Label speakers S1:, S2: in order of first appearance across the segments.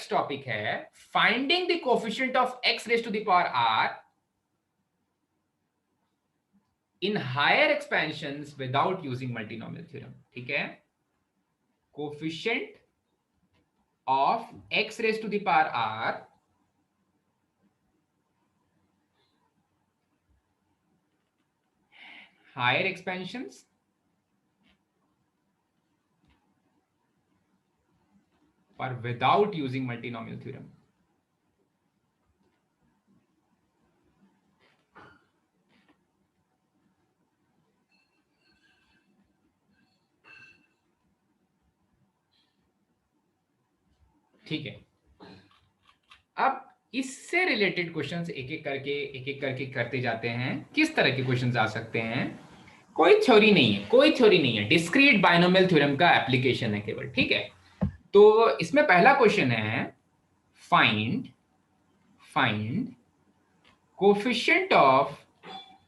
S1: Next topic है finding the coefficient of x raise to the power r in higher expansions without using multinomial theorem. ठीक है, coefficient of x raise to the power r higher expansions पर without using multinomial theorem. ठीक है, अब इससे related questions एक एक करके करते जाते हैं। किस तरह के क्वेश्चंस आ सकते हैं? कोई थ्योरी नहीं है, कोई थ्योरी नहीं है, डिस्क्रीट बाइनोमियल थ्योरम का एप्लीकेशन है केवल। ठीक है, तो इसमें पहला क्वेश्चन है find coefficient of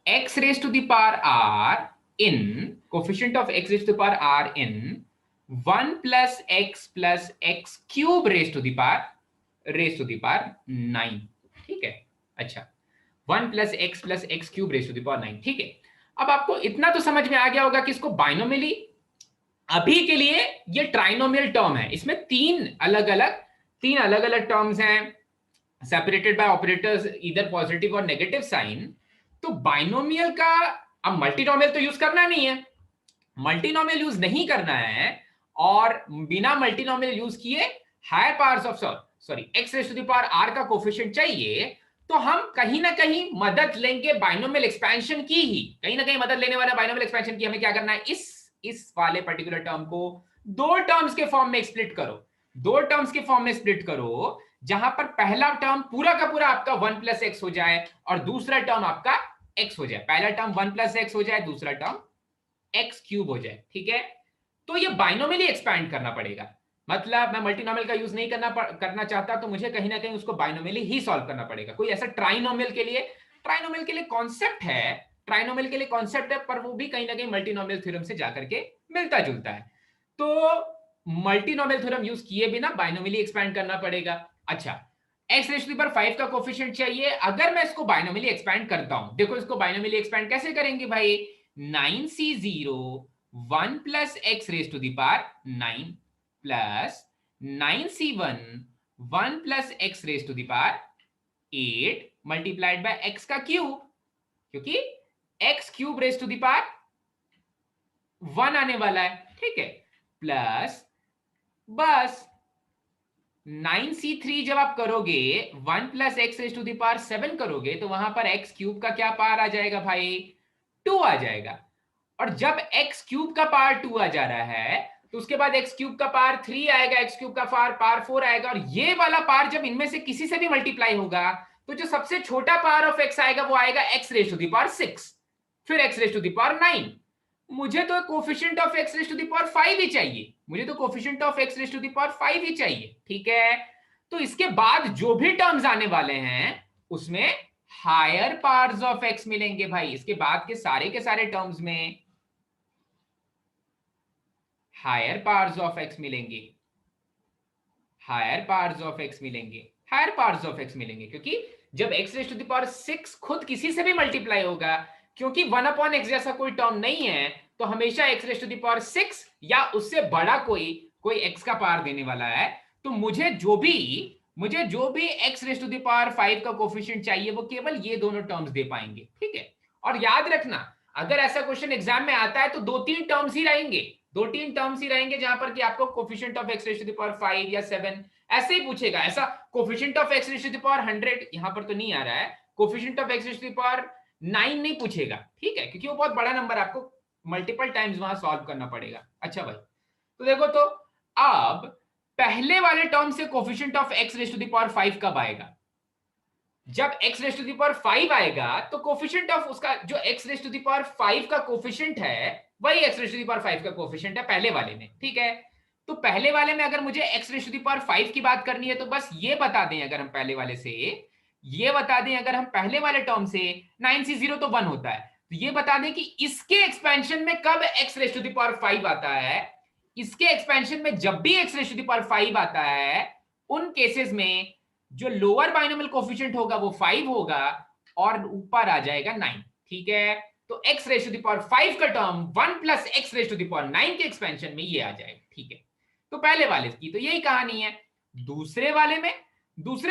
S1: x raise to the power r in coefficient of x raise to the power r in 1 plus x cube raise to the power 9। ठीक है, अच्छा 1 plus x cube raise to the power 9। ठीक है, अब आपको इतना तो समझ में आ गया होगा कि इसको बाइनोमियली, अभी के लिए ये ट्राइनोमियल टर्म है, इसमें तीन अलग अलग टर्म्स हैं सेपरेटेड बाय ऑपरेटर्स इधर पॉजिटिव और नेगेटिव साइन। तो बाइनोमियल का अब मल्टीनोमियल तो यूज करना नहीं है, मल्टीनोमियल यूज नहीं करना है, और बिना मल्टीनोमियल यूज किए higher powers of sorry x raise to the power r का कोफिशिएंट चाहिए, तो हम कहीं ना कहीं मदद लेंगे बाइनोमियल एक्सपेंशन की ही, कहीं ना कहीं मदद लेने वाला बाइनोमियल एक्सपेंशन की। हमें क्या करना है, इस वाले पर्टिकुलर टर्म को दो टर्म्स के फॉर्म में स्प्लिट करो, दो टर्म्स के फॉर्म में स्प्लिट करो, जहां पर पहला टर्म पूरा का पूरा आपका 1 plus x हो जाए और दूसरा टर्म आपका x हो जाए। पहला टर्म 1 plus x हो जाए, दूसरा टर्म x क्यूब हो जाए। ठीक है, तो ये बाइनोमियली एक्सपैंड करना पड़ेगा, मतलब मैं मल्टीनोमियल का यूज नहीं करना चाहता, तो मुझे कहीं ना कहीं उसको बाइनोमियली ही सॉल्व करना पड़ेगा। कोई ऐसा ट्राइनोमियल के लिए कॉन्सेप्ट है, पर वो भी कहीं ना कहीं मल्टीनोमियल थ्योरम से जाकर के मिलता जुलता है। तो मल्टीनोमियल थ्योरम यूज किए बिना बाइनोमियली एक्सपैंड करना पड़ेगा। अच्छा, x raise to the power 5 का कोफिशिएंट चाहिए। अगर मैं इसको बाइनोमियली एक्सपैंड करता हूं, देखो इसको बाइनोमियली एक्सपैंड कैसे करेंगे भाई, 9c0 1 plus x raise to the power 9 plus 9c1 1 plus x raise to the power 8 multiplied by x का क्यूब, क्योंकि x cube raise to the power 1 आने वाला है। ठीक है, प्लस बस 9c3 जब आप करोगे 1 plus x raise to the power 7 करोगे, तो वहां पर x क्यूब का क्या पावर आ जाएगा भाई, 2 आ जाएगा। और जब x क्यूब का पावर 2 आ जा रहा है, तो उसके बाद x क्यूब का पावर 3 आएगा, x क्यूब का पावर 4 आएगा, और ये वाला पावर जब इनमें से किसी से भी मल्टीप्लाई होगा, तो जो सबसे छोटा पावर ऑफ x आएगा वो आएगा x raise to the power 6, फिर x raise to the power 9। मुझे तो coefficient of x raise to the power 5 ही चाहिए, मुझे तो coefficient of x raise to the power 5 ही चाहिए। ठीक है, तो इसके बाद जो भी टर्म्स आने वाले हैं उसमें हायर पावर्स ऑफ x मिलेंगे भाई। इसके बाद के सारे टर्म्स में हायर पावर्स ऑफ x मिलेंगे, हायर पावर्स ऑफ x मिलेंगे, हायर पावर्स ऑफ x मिलेंगे, क्योंकि जब x raise to the power 6 खुद किसी से भी मल्टीप्लाई होगा, क्योंकि 1 अपॉन x जैसा कोई टर्म नहीं है, तो हमेशा x raise to the power 6 या उससे बड़ा कोई x का पावर देने वाला है। तो मुझे जो भी x raise to the power 5 का कोफिशिएंट चाहिए, वो केवल ये दोनों टर्म्स दे पाएंगे। ठीक है, और याद रखना, अगर ऐसा क्वेश्चन एग्जाम में आता है तो दो तीन टर्म्स ही रहेंगे, जहां पर कि आपको coefficient of x raise to the power 5 या 7 ऐसे ही पूछेगा। ऐसा coefficient of x raise to the power 100 यहां पर तो नहीं आ रहा है, coefficient of x raise to the power 9 नहीं पूछेगा। ठीक है, क्योंकि वो बहुत बड़ा नंबर, आपको मल्टीपल टाइम्स वहां सॉल्व करना पड़ेगा। अच्छा भाई, तो देखो, तो अब पहले वाले टर्म से coefficient of x raise to the power 5 कब आएगा, जब x raise to the power 5 आएगा, तो कोफिशिएंट ऑफ उसका जो x raise to the power 5 का कोफिशिएंट है, वही x raise to the power 5 का कोफिशिएंट है पहले वाले में। ठीक है, तो पहले वाले में अगर मुझे x raise to the power 5 की बात करनी है, तो बस ये बता दें, अगर हम पहले वाले टर्म से 9c0 तो 1 होता है, तो ये बता दें कि इसके एक्सपेंशन में कब x raise to the power 5 आता है, इसके एक्सपेंशन में जब भी x raise to the power 5 आता है, उन केसेस में जो लोअर बाइनोमियल कोफिशिएंट होगा वो 5 होगा और ऊपर आ जाएगा 9। ठीक है, तो x raise to the power 5 का term 1 plus x raise to the power 9 के एक्सपेंशन में ये आ जाएगा। ठीक है, तो पहले वाले की तो यही कहानी है। दूसरे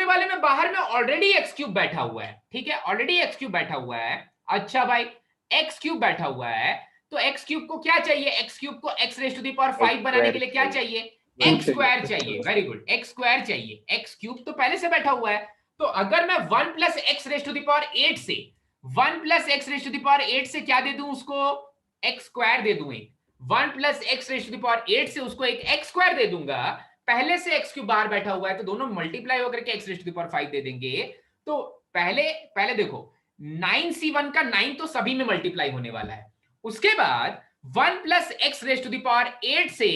S1: वाले में बाहर में ऑलरेडी एक्स क्यूब बैठा हुआ है। ठीक है, ऑलरेडी एक्स क्यूब बैठा हुआ है। अच्छा भाई, एक्स क्यूब बैठा हुआ है तो एक्स क्यूब को क्या चाहिए? एक्स क्यूब को x raise to the power 5 बनाने के लिए क्या चाहिए? एक्स स्क्वायर चाहिए। वेरी गुड, एक्स स्क्वायर चाहिए। एक्स क्यूब तो पहले से बैठा हुआ है, तो अगर मैं 1 plus x raise to the power 8 से 1 plus x raise to the power 8 से क्या दे दूं उसको? एक्स स्क्वायर दे दूं। एक 1 plus x raise to the power 8 से उसको एक एक्स स्क्वायर दे दूंगा। पहले से एक्स क्यूब बाहर बैठा हुआ है तो दोनों मल्टीप्लाई होकर के x raise to the power 5 दे देंगे। तो पहले पहले देखो 9c1 का 9 तो सभी में मल्टीप्लाई होने वाला है। उसके बाद 1 plus x raise to the power 8 से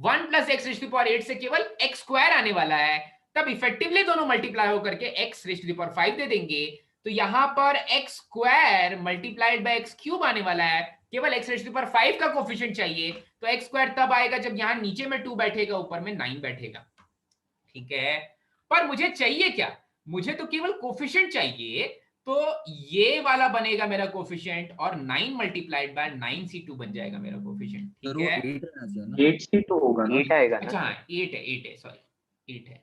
S1: 1 plus x raise to the power 8 से केवल एक्स स्क्वायर आने वाला है। तब इफेक्टिवली दोनों मल्टीप्लाई होकर के x raise to the power 5 दे देंगे। तो यहां पर x square multiplied by x cube आने वाला है। केवल x raise to the power 5 का कोफिशिएंट चाहिए, तो एक्स स्क्वायर तब आएगा जब यहां नीचे में 2 बैठेगा, ऊपर में 9 बैठेगा। ठीक है, पर मुझे चाहिए क्या? मुझे तो केवल कोफिशिएंट चाहिए। तो ये वाला बनेगा मेरा कोफिशिएंट और 9 मल्टीप्लाइड बाय 9c2 बन जाएगा मेरा कोफिशिएंट। ठीक है,
S2: 8 रहना चाहिए ना,
S3: 8c2 होगा ना,
S4: 8 आएगा ना।
S1: अच्छा हाँ 8 है सॉरी 8 है,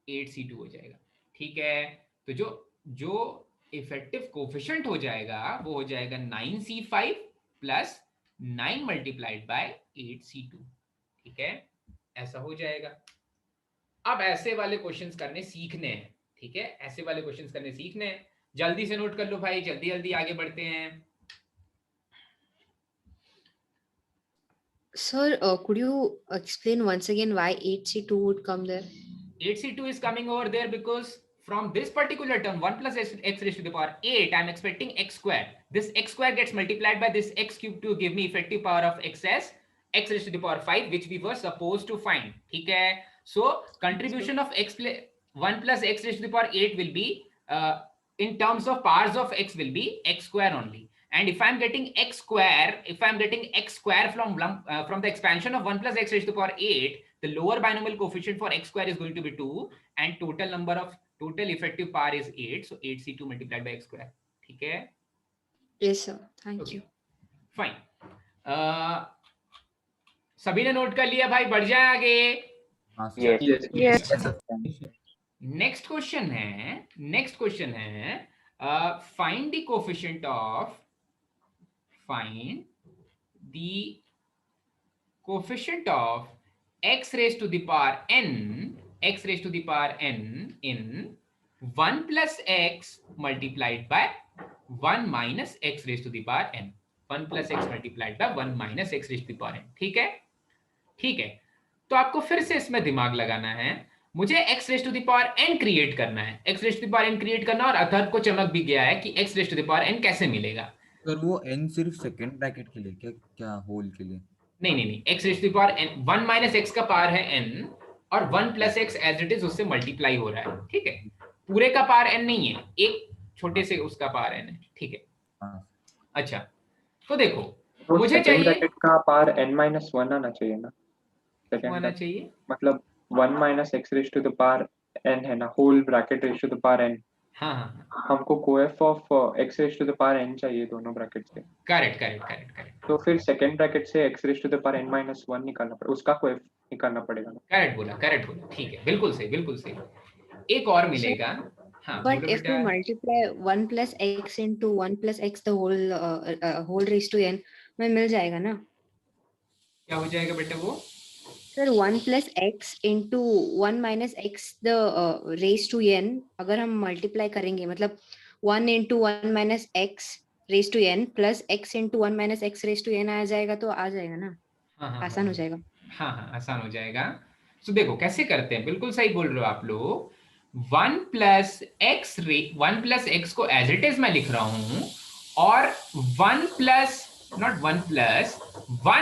S1: 8c2 हो जाएगा। ठीक है, तो जो जो इफेक्टिव कोफिशिएंट हो जाएगा वो हो जाएगा 9c5 plus 9 multiplied by 8c2। ठीक है, ऐसा हो जाएगा। अब ऐसे वाले क्वेश्चंस करने सीखने हैं। ठीक है, ऐसे वाले क्वेश्चंस करने सीखने हैं। जल्दी से नोट कर लो भाई, जल्दी जल्दी आगे बढ़ते हैं।
S5: Sir, could you explain once again why 8c2 would come there?
S1: 8c2 is coming over there because from this particular term 1 plus x raised to the power 8, I'm expecting x square. This x square gets multiplied by this x cube to give me effective power of x raised to the power 5, which we were supposed to find. ठीक है, so contribution of 1 plus x raised to the power 8 will be in terms of powers of x will be x square only. And if I'm getting x square from the expansion of 1 plus x raised to the power 8, the lower binomial coefficient for x square is going to be 2 and total effective power is 8. So 8c2 multiplied by x square. ठीक है,
S5: Yes, sir. Thank
S1: okay,
S5: you.
S1: Fine. सभी ने note कर लिया भाई, बढ़ जाए आगे।
S2: हाँ,
S4: Yes.
S5: Yes.
S1: नेक्स्ट क्वेश्चन है find the coefficient of x raised to the power n in 1 plus x multiplied by 1 minus x raised to the power n, 1 plus x multiplied by 1 minus x raised to the power n। ठीक है, तो आपको फिर से इसमें दिमाग लगाना है। मुझे x raise to the power n create करना है, x raise to the power n create करना, और अथर्व को चमक भी गया है कि x raise to the power n कैसे मिलेगा।
S2: सर वो n सिर्फ सेकंड ब्रैकेट के लिए, क्या होल के लिए?
S1: नहीं, x raise to the power n 1 minus x का पावर है n और 1 plus x as it is उससे मल्टीप्लाई हो रहा है। ठीक है, पूरे का पावर n नहीं है, एक छोटे से उसका पावर n है। ठीक है,
S2: हाँ।
S1: अच्छा तो देखो
S3: तो
S1: मुझे
S3: सेकंड
S1: चाहिए
S3: ब्रैकेट का पावर n-1 आना चाहिए ना,
S1: क्या आना चाहिए?
S3: मतलब 1 minus x raise to the power n है ना, whole bracket raise to the power n।
S1: हाँ,
S3: हमको coeff of x raise to the power n चाहिए दोनों ब्रैकेट से।
S1: करेक्ट।
S3: तो फिर सेकंड ब्रैकेट से x raise to the power n-1 निकालना पड़ेगा, उसका कोएफ निकालना पड़ेगा ना।
S1: करेक्ट बोला, ठीक है, बिल्कुल सही। एक और मिलेगा। हाँ,
S5: But
S1: बोलो
S5: if we
S1: बेटा।
S5: multiply 1 plus x into 1 plus x the whole raised to n, में मिल जाएगा ना?
S1: क्या हो जाएगा बेटा वो?
S5: Sir, 1 plus x into 1 minus x the raised to n, अगर हम multiply करेंगे मतलब 1 into 1 minus x raised to n plus x into 1 minus x raised to n आ जाएगा, तो आ जाएगा ना?
S1: हाँ,
S5: आसान हो जाएगा।
S1: हाँ, आसान हो जाएगा। तो देखो कैसे करते हैं, बिल्कुल सही बोल रहे हो आप लोग। 1 प्लस एक्स को एज इट इज मैं लिख रहा हूं, और 1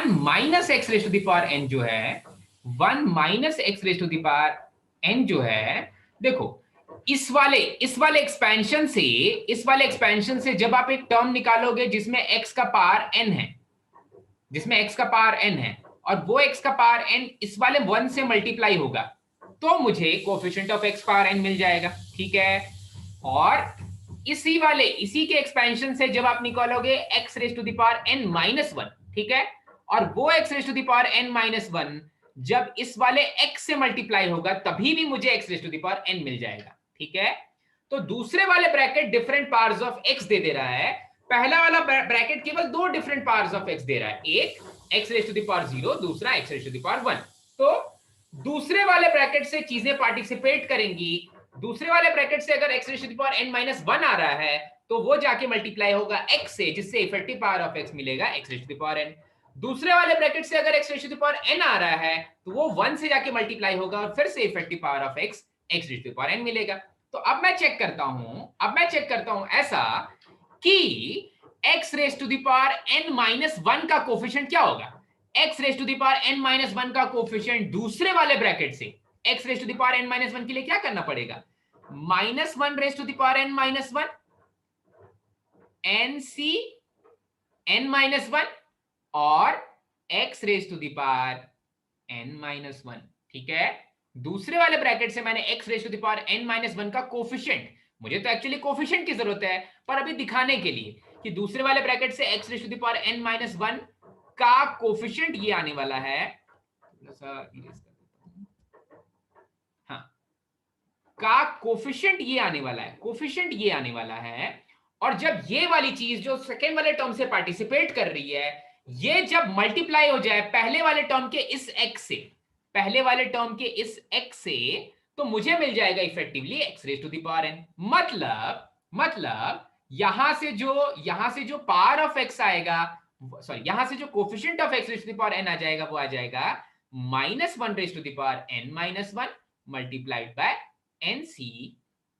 S1: minus x raise to the power n जो है, 1 minus x raise to the power n जो है, देखो इस वाले एक्सपेंशन से जब आप एक टर्म निकालोगे जिसमें x का पावर n है, और वो x का पावर n इस वाले 1 से मल्टीप्लाई होगा, तो मुझे coefficient of x power n मिल जाएगा, ठीक है। और इसी के एक्सपेंशन से जब आप निकालोगे x raise to the power n minus 1, ठीक है, और वो x raise to the power n minus 1 जब इस वाले x से मल्टीप्लाई होगा तभी भी मुझे x raise to the power n मिल जाएगा, ठीक है। तो दूसरे वाले bracket different powers of x दे रहा है, पहला वाला ब्रैकेट केवल दो डिफरेंट पावर्स ऑफ x दे रहा है, एक x raise to the power 0, दूसरा x raise to the power 1। तो दूसरे वाले ब्रैकेट से चीजें पार्टिसिपेट करेंगी। दूसरे वाले ब्रैकेट से अगर x raise to the power n minus 1 आ रहा है तो वो जाके मल्टीप्लाई होगा x से, जिससे इफेक्टिव पावर ऑफ x मिलेगा x raise to the power n। दूसरे वाले ब्रैकेट से अगर x raise to the power n आ रहा है तो वो 1 से जाके मल्टीप्लाई होगा और फिर से effective power of x raise to the power n मिलेगा। तो अब मैं चेक करता हूं ऐसा कि x raise to the power n minus 1 का कोफिशिएंट क्या होगा। x raise to the power n minus 1 का कोफिशिएंट दूसरे वाले ब्रैकेट से x raise to the power n minus 1 के लिए क्या करना पड़ेगा, minus 1 raise to the power n minus 1 nc n minus 1 और x raise to the power n minus 1, ठीक है। दूसरे वाले ब्रैकेट से मैंने x raise to the power n minus 1 का कोफिशिएंट, मुझे तो एक्चुअली कोफिशिएंट की जरूरत है पर अभी दिखाने के लिए कि दूसरे वाले ब्रैकेट से x raise to the power n minus 1 का कोफिशिएंट ये आने वाला है, थोड़ा सा इरेज कर देता हूं, हाँ, का कोफिशिएंट ये आने वाला है। और जब ये वाली चीज जो सेकेंड वाले टर्म से पार्टिसिपेट कर रही है, ये जब मल्टीप्लाई हो जाए पहले वाले टर्म के इस x से, तो मुझे मिल जाएगा effectively x raise to the power n। मतलब यहां से जो पावर ऑफ x आएगा, सॉरी, यहां से जो coefficient of x raise to the power n आ जाएगा वो आ जाएगा minus 1 raise to the power n minus 1 multiplied by nc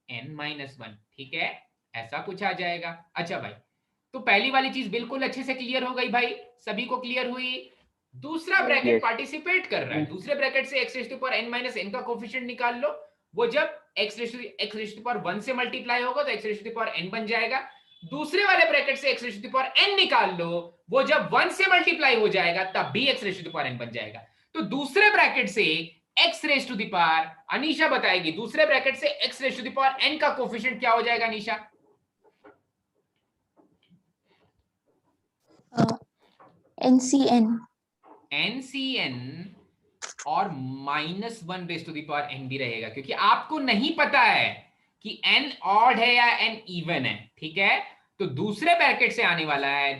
S1: n minus 1, ठीक है, ऐसा कुछ आ जाएगा। अच्छा भाई, तो पहली वाली चीज बिल्कुल अच्छे से क्लियर हो गई भाई, सभी को क्लियर हुई। दूसरा ब्रैकेट पार्टिसिपेट कर रहा है, दूसरे ब्रैकेट से x raise to power n minus n का कोफिशिएंट निकाल लो, वो जब x रेज टू पावर 1 से मल्टीप्लाई होगा तो x raise to power n बन जाएगा। दूसरे वाले ब्रैकेट से x raise to power n निकाल लो, वो जब 1 से मल्टीप्लाई हो जाएगा तब भी x raise to power n बन जाएगा। तो दूसरे ब्रैकेट से x raise to power, Anisha बताएगी, दूसरे ब्रैकेट से x raise to power n का कोफिशिएंट क्या हो जाएगा अनीशा? NCN और minus 1 raise to the power n भी रहेगा, क्योंकि आपको नहीं पता है कि n ऑड है या n इवन है, ठीक है। तो दूसरे ब्रैकेट से आने वाला है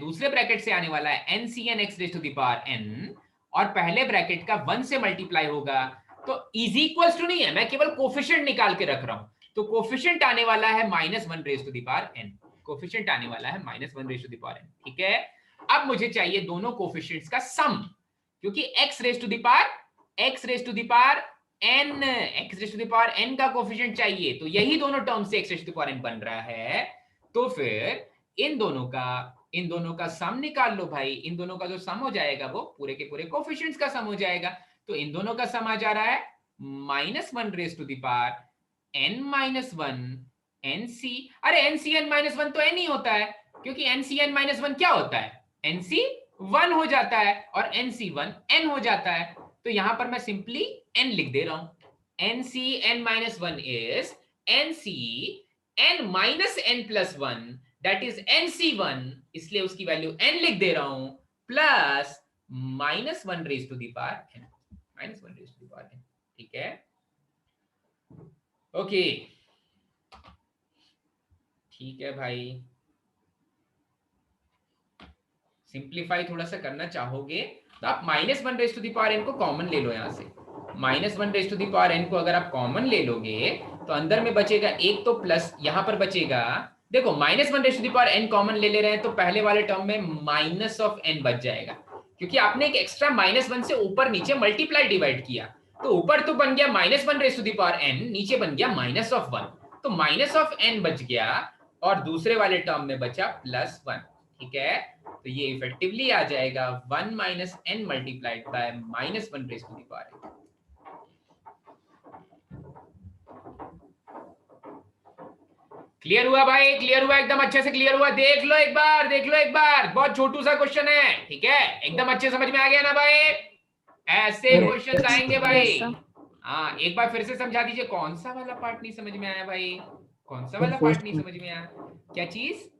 S1: NCN x raise to the power n और पहले ब्रैकेट का 1 से मल्टीप्लाई होगा तो इज इक्वल्स टू नहीं है, मैं केवल कोफिशिएंट निकाल के रख रहा हूं। तो कोफिशिएंट आने वाला है minus 1 raise to the power n, coefficient आने वाला है minus 1 raise to the power n, ठीक है। अब मुझे चाहिए दोनों कोफिशिएंट्स का सम, क्योंकि x raise to the power n का कोफिशिएंट चाहिए, तो यही दोनों टर्म से x raise to power n बन रहा है। तो फिर इन दोनों का सम निकाल लो भाई, इन दोनों का जो सम हो जाएगा वो पूरे के पूरे कोफिशिएंट्स का सम हो जाएगा। तो इन दोनों का सम आ जा रहा है minus 1 raise to the power n minus 1 nc, अरे nc n माइनस 1 तो n ही होता है, क्योंकि nc n माइनस 1 क्या होता है, nc 1 हो जाता है और nc 1 n हो जाता है। तो यहां पर मैं सिंपली n लिख दे रहा हूं, nc n minus 1 is nc n minus n plus 1 that is nc1, इसलिए उसकी वैल्यू n लिख दे रहा हूं, plus minus 1 raise to the power n, minus 1 raise to the power n, ठीक है। ओके, ठीक है भाई, सिंप्लीफाई थोड़ा सा करना चाहोगे तो आप minus 1 raise to the power n को कॉमन ले लो। यहां से minus 1 raise to the power n को अगर आप कॉमन ले लोगे तो अंदर में बचेगा एक, तो प्लस यहां पर बचेगा, देखो minus 1 raise to the power n common ले रहे हैं तो पहले वाले टर्म में माइनस ऑफ n बच जाएगा, क्योंकि आपने एक एक्स्ट्रा माइनस 1 से ऊपर नीचे मल्टीप्लाई डिवाइड किया, तो ऊपर तो बन गया minus 1 raise to the power n, नीचे बन गया माइनस ऑफ 1, तो माइनस ऑफ n बच गया और दूसरे वाले टर्म में बचा प्लस 1, ठीक है। तो ये इफेक्टिवली आ जाएगा 1 minus n multiplied by minus 1 raise to the power n। Clear हुआ भाई, क्लियर हुआ, एकदम अच्छे से क्लियर हुआ, देख लो एक बार, बहुत छोटू सा क्वेश्चन है, ठीक है, एकदम अच्छे समझ में आ गया ना भाई, ऐसे क्वेश्चन आएंगे भाई, हाँ, एक बार फिर से समझा दीजिए, कौन सा वाला पार्ट नहीं समझ में आया भाई? कौन सा
S4: सर,
S1: वाला
S4: first
S1: पार्ट नहीं समझ में आया? क्या चीज?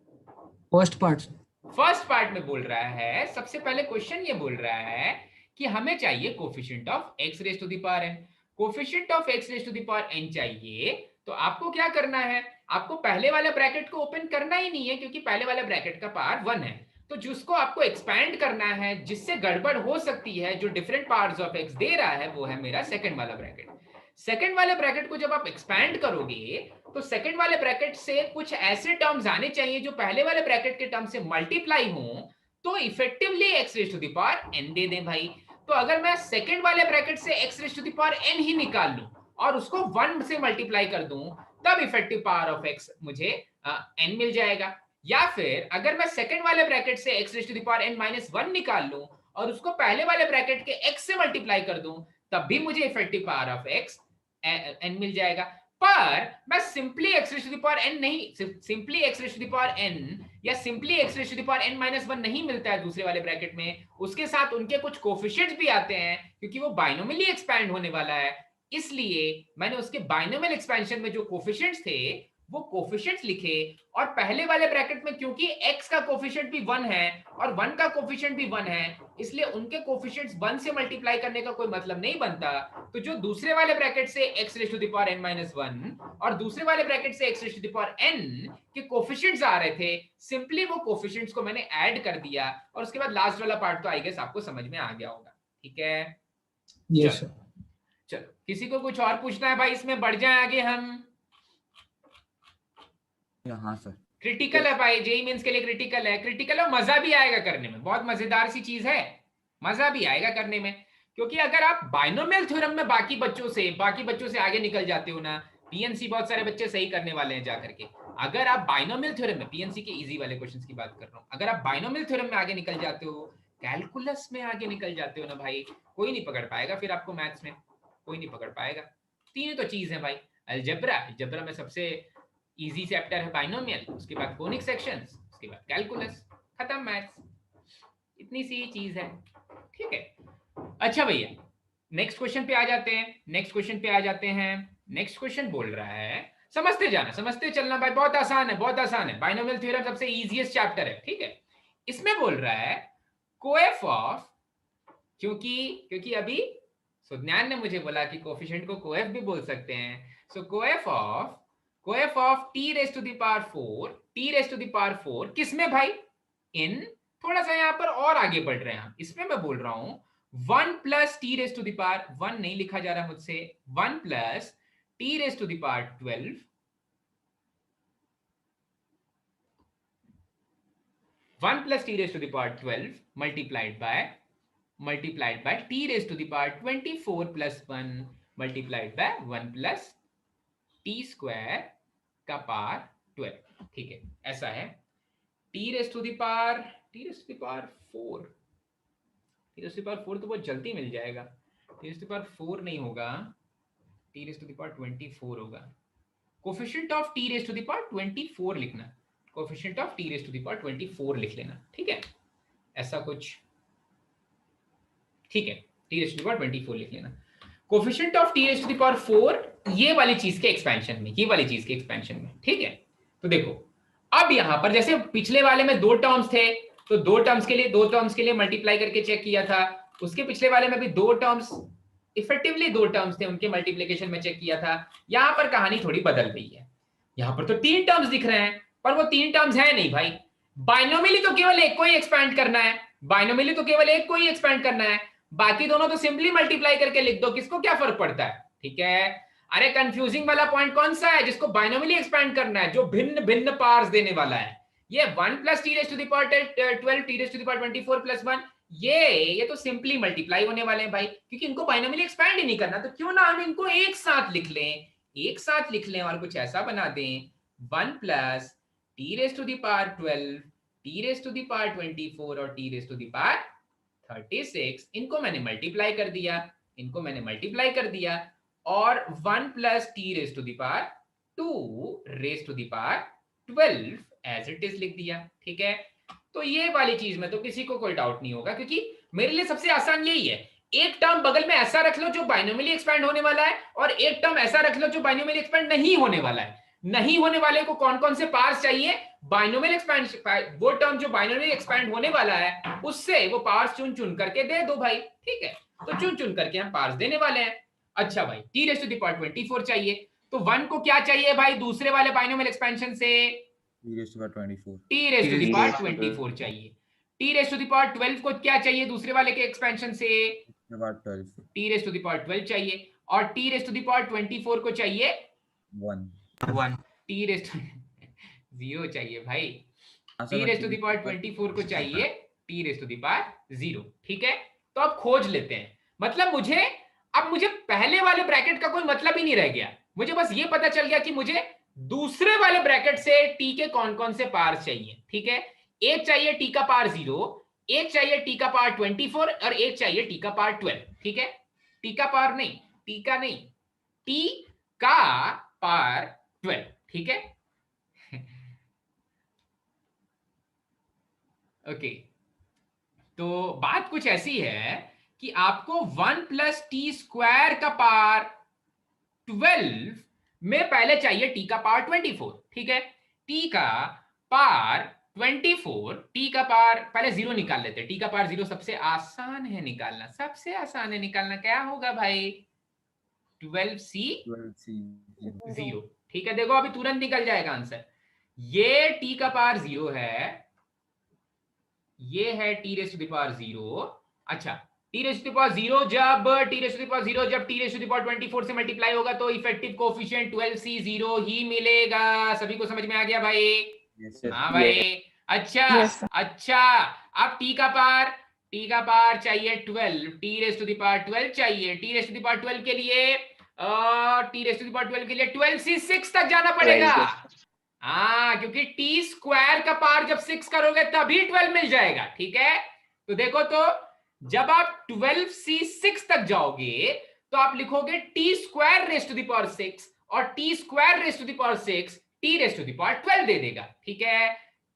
S4: First part.
S1: फर्स्ट पार्ट में बोल रहा है, सबसे पहले क्वेश्चन ये बोल रहा है कि हमें चाहिए coefficient of x raise to the power n। Coefficient of x raise to the power n चाहिए, तो आपको क्या करना है? आपको पहले वाले ब्रैकेट को ओपन करना ही नहीं है, क्योंकि पहले वाले ब्रैकेट का पावर 1 है। तो जिसको आपको एक्सपैंड करना है, जिससे गड़बड़ हो सकती है, जो डिफरेंट पार्ट्स ऑफ x दे रहा है, वो है मेरा सेकंड वाला ब्रैकेट। सेकंड वाले ब्रैकेट को जब आप एक्सपैंड करोगे, तो सेकंड वाले ब्रैकेट से कुछ ऐसे टर्म्स आने चाहिए जो पहले वाले ब्रैकेट के टर्म से मल्टीप्लाई हो, तो effectively x raise to the power n दे दें भाई। तो अगर मैं सेकंड वाले ब्रैकेट से x raise to the power n ही निकाल लूं और उसको 1 से मल्टीप्लाई कर दूं, तब इफेक्टिव पावर ऑफ x मुझे n मिल जाएगा। या फिर अगर मैं सेकंड वाले ब्रैकेट से x raise to the power n minus 1 निकाल लूं और उसको पहले वाले ब्रैकेट के x से मल्टीप्लाई कर दूं, तब भी मुझे effective power of x n मिल जाएगा। पर मैं simply x raise to the power n नहीं, simply x raise to the power n या simply x raise to the power n minus 1 नहीं मिलता है दूसरे वाले ब्रैकेट में। उसके साथ उनके कुछ कोफिशिएंट्स भी आते हैं, क्योंकि वो बाइनोमियली एक्सपैंड होने वाला है। इसलिए मैंने उसके बाइनोमियल एक्सपेंशन में जो कोफिशिएंट्स थे, वो कोफिशिएंट्स लिखे, और पहले वाले ब्रैकेट में क्योंकि x का कोफिशिएंट भी 1 है और 1 का कोफिशिएंट भी 1 है, इसलिए उनके कोफिशिएंट्स 1 से मल्टीप्लाई करने का कोई मतलब नहीं बनता। तो जो दूसरे वाले ब्रैकेट से x raise to the power n minus 1 और दूसरे वाले ब्रैकेट से x raise to the power n के कोफिशिएंट्स आ रहे थे, सिंपली वो कोफिशिएंट्स को मैंने ऐड कर दिया, और उसके बाद लास्ट वाला पार्ट तो आई गेस आपको समझ में आ गया होगा। ठीक है,
S4: यस सर।
S1: चलो किसी को कुछ और पूछना है भाई? इसमें बढ़ जाए आगे हम।
S2: हाँ सर।
S1: क्रिटिकल है भाई, जेई मेंस के लिए क्रिटिकल है। क्रिटिकल है, मजा भी आएगा करने में, बहुत मजेदार सी चीज है, मजा भी आएगा करने में। क्योंकि अगर आप बाइनोमियल थ्योरम में बाकी बच्चों से आगे निकल जाते हो ना, पीएनसी बहुत सारे बच्चे सही करने वाले हैं जाकर के। अगर आप बाइनोमियल थ्योरम में, पीएनसी के इजी वाले क्वेश्चंस की बात कर रहा हूं, अगर आप बाइनोमियल थ्योरम में आगे निकल जाते हो, कैलकुलस में आगे निकल जाते हो ना भाई, कोई नहीं पकड़ पाएगा फिर आपको मैथ्स में, कोई नहीं पकड़ पाएगा। तीन तो चीज है भाई, अलजेब्रा में सबसे इजी चैप्टर है बाइनोमियल, उसके बाद कोनिक सेक्शंस, उसके बाद कैलकुलस, खत्म मैथ्स। इतनी सी चीज है, ठीक है। अच्छा भैया, नेक्स्ट क्वेश्चन पे आ जाते हैं। नेक्स्ट क्वेश्चन बोल रहा है, समझते जाना, समझते चलना भाई, बहुत आसान है। बाइनोमियल थ्योरम सबसे इजीएस्ट चैप्टर है, ठीक है। इसमें बोल रहा है कोएफ ऑफ, क्योंकि अभी सुज्ञान ने मुझे बोला कि कोफिशिएंट को कोएफ भी बोल सकते हैं। So coeff of t raise to the power 4 किसमें भाई? इन, थोड़ा सा यहां पर और आगे बढ़ रहे हैं हम, इसमें मैं बोल रहा हूं 1 plus t raise to the power, 1 नहीं लिखा जा रहा मुझसे, 1 plus t raise to the power 12, 1 plus t raise to the power 12 multiplied by t raise to the power 24 plus 1 multiplied by 1 plus t square का power 12। ठीक है, ऐसा है। T raise to the power 4 तो बहुत जल्दी मिल जाएगा। T raise to the power 4 नहीं होगा, t raise to the power 24 होगा। Coefficient of t raise to the power 24 लिखना, coefficient of t raise to the power 24 लिख लेना, ठीक है, ऐसा कुछ, ठीक है। T raise to the power 24 लिख लेना, coefficient of t raise to the power 4 ये वाली चीज के एक्सपेंशन में, ठीक है। तो देखो, अब यहां पर जैसे पिछले वाले में 2 टर्म्स थे, तो 2 टर्म्स के लिए मल्टीप्लाई करके चेक किया था। उसके पिछले वाले में भी 2 टर्म्स, इफेक्टिवली 2 टर्म्स थे, उनके मल्टीप्लिकेशन में चेक किया था। यहां पर कहानी थोड़ी बदल गई है, यहां पर तो 3 टर्म्स दिख रहे हैं, पर वो 3 टर्म्स है नहीं भाई। बाइनोमियली तो केवल एक को ही एक्सपैंड करना है, बाकी दोनों तो सिंपली मल्टीप्लाई करके लिख दो, किसको क्या फर्क पड़ता है, ठीक है। अरे कंफ्यूजिंग वाला पॉइंट कौन सा है? जिसको बाइनोमियली एक्सपैंड करना है, जो भिन्न भिन्न पावर्स देने वाला है। ये 1 plus t raise to the power 12 t raise to the power 24 plus 1, ये तो सिंपली मल्टीप्लाई होने वाले हैं भाई, क्योंकि इनको बाइनोमियली एक्सपैंड ही नहीं करना। तो क्यों ना हम इनको एक साथ लिख लें और कुछ ऐसा बना दें, 1 plus t raise to the power 12 t raise to the power 24 और t raise to the power 36, इनको मैंने मल्टीप्लाई कर दिया, और 1 plus t raise to the power 2 raise to the power 12 as it is लिख दिया, ठीक है। तो ये वाली चीज में तो किसी को कोई डाउट नहीं होगा, क्योंकि मेरे लिए सबसे आसान यही है, एक टर्म बगल में ऐसा रख लो जो बाइनोमियली एक्सपैंड होने वाला है, और एक टर्म ऐसा रख लो जो बाइनोमियली एक्सपैंड नहीं होने वाला है। नहीं होने वाले को कौन कौन से पार्स चाहिए? बाइनोमियल एक्सपैंड, वो टर्म जो बाइनोमियल एक्सपैंड होने वाला है उससे वो पार्स चुन चुन करके दे दो भाई, ठीक है। तो चुन चुन करके हम पार्स देने वाले हैं। अच्छा भाई, t raise to the power 24 चाहिए, तो 1 को क्या चाहिए भाई दूसरे वाले बाइनोमियल एक्सपेंशन से?
S2: t raised to the power 24
S1: t raise to the power 24 चाहिए। t raise to the power 12 को क्या चाहिए दूसरे वाले के एक्सपेंशन से?
S2: about 12
S1: t raise to the power 12 चाहिए, और t raise to the power 24 को चाहिए
S2: 1
S1: t रेज़ टू 0 चाहिए भाई,
S2: हाँ,
S1: t
S2: sir,
S1: raise to the power 24 को चाहिए t raise to the power 0, ठीक है। तो अब खोज लेते हैं, मतलब मुझे पहले वाले ब्रैकेट का कोई मतलब ही नहीं रह गया, मुझे बस ये पता चल गया कि मुझे दूसरे वाले ब्रैकेट से t के कौन कौन से पार्स चाहिए, ठीक है। एक चाहिए t का पावर 0, एक चाहिए t का पावर 24 और एक चाहिए t का पावर 12, ठीक है। t का पावर नहीं, t का नहीं, t का पावर 12, ठीक है। ओके, तो बात कुछ ऐसी है कि आपको 1 प्लस टी स्क्वायर का पावर 12 में पहले चाहिए t का पावर 24, ठीक है। t का पावर 24, t का पावर पहले 0 निकाल लेते हैं। t का पावर 0 सबसे आसान है निकालना, सबसे आसान है निकालना। क्या होगा भाई? 12c 0, ठीक है। देखो अभी तुरंत निकल जाएगा आंसर। ये t का पावर 0 है, ये है t raise to the power 0। अच्छा, t raise to the power 0 जब t raise to the power 0 जब t raise to the power 24 से मल्टीप्लाई होगा तो इफेक्टिव कोएफिशिएंट 12c 0 ही मिलेगा। सभी को समझ में आ गया भाई?
S2: yes sir
S1: हाँ भाई। अच्छा अच्छा, अब t का पावर चाहिए 12, t raise to the power 12 चाहिए। t raise to the power 12 के लिए t raise to the power 12 के लिए 12c 6 तक जाना पड़ेगा। हाँ, क्योंकि टी स्क्वायर का पावर जब 6 करोगे तभी 12 मिल जाएगा, ठीक है। तो देखो, तो जब आप 12c6 तक जाओगे तो आप लिखोगे t square raise to the power 6, और t square raise to the power 6 t raise to the power 12 दे देगा, ठीक है।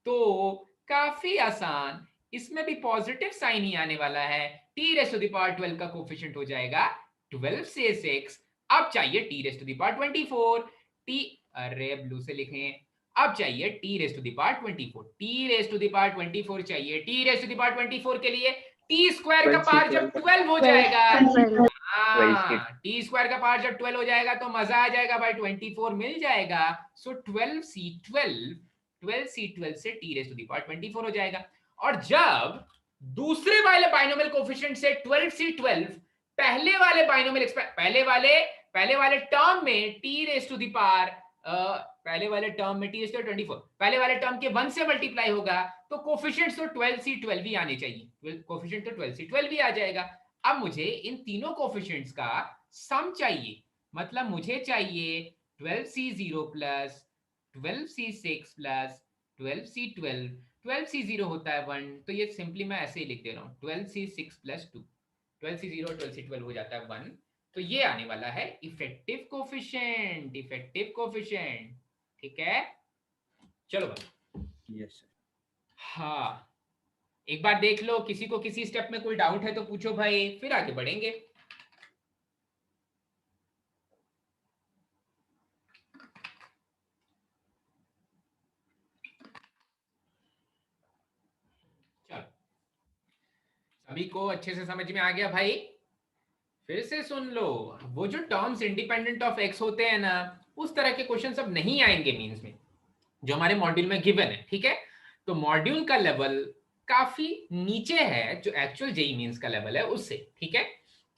S1: तो काफी आसान, इसमें भी पॉजिटिव साइन ही आने वाला है। T raise to the power 12 का कोफिशिएंट हो जाएगा 12 से 6। अब चाहिए t raise to the power 24, t, अरे ब्लू से लिखें, अब चाहिए t raise to the power 24, t raise to the power 24 चाहिए। t raise to the power 24 के लिए t स्क्वायर का पावर जब 12 हो जाएगा, हाँ, t स्क्वायर का पावर जब 12 हो जाएगा तो मजा आ जाएगा भाई, 24 मिल जाएगा। सो 12 से t raise to the power 24 हो जाएगा। और जब दूसरे वाले बाइनोमियल कोएफिशिएंट से 12c12 पहले वाले टर्म में t raise to the power पहले वाले टर्म में t रेज़ टू 24 पहले वाले टर्म के 1 से मल्टीप्लाई होगा तो कोफिशिएंट्स तो 12c12 ही आने चाहिए, कोफिशिएंट तो 12c12 ही आ जाएगा। अब मुझे इन तीनों कोफिशिएंट्स का सम चाहिए, मतलब मुझे चाहिए 12c0 plus 12c6 plus 12c12। 12c0 होता है 1, तो ये सिंपली मैं ऐसे ही लिख दे रहा हूँ 12c6 प्लस 2, 12c0 और 12c12 हो जाता है 1। तो ये आने वाला है इफेक्टिव कोफिशिएंट, ठीक है। चलो भाई,
S2: yes sir
S1: हाँ, एक बार देख लो, किसी को किसी स्टेप में कोई डाउट है तो पूछो भाई, फिर आगे बढ़ेंगे। चलो, सभी को अच्छे से समझ में आ गया भाई? फिर से सुन लो, वो जो टर्म्स इंडिपेंडेंट ऑफ एक्स होते हैं ना, उस तरह के क्वेश्चन अब नहीं आएंगे मींस में, जो हमारे मॉड्यूल में गिवन है, ठीक है। तो मॉड्यूल का लेवल काफी नीचे है जो एक्चुअल जेई मींस का लेवल है उससे, ठीक है।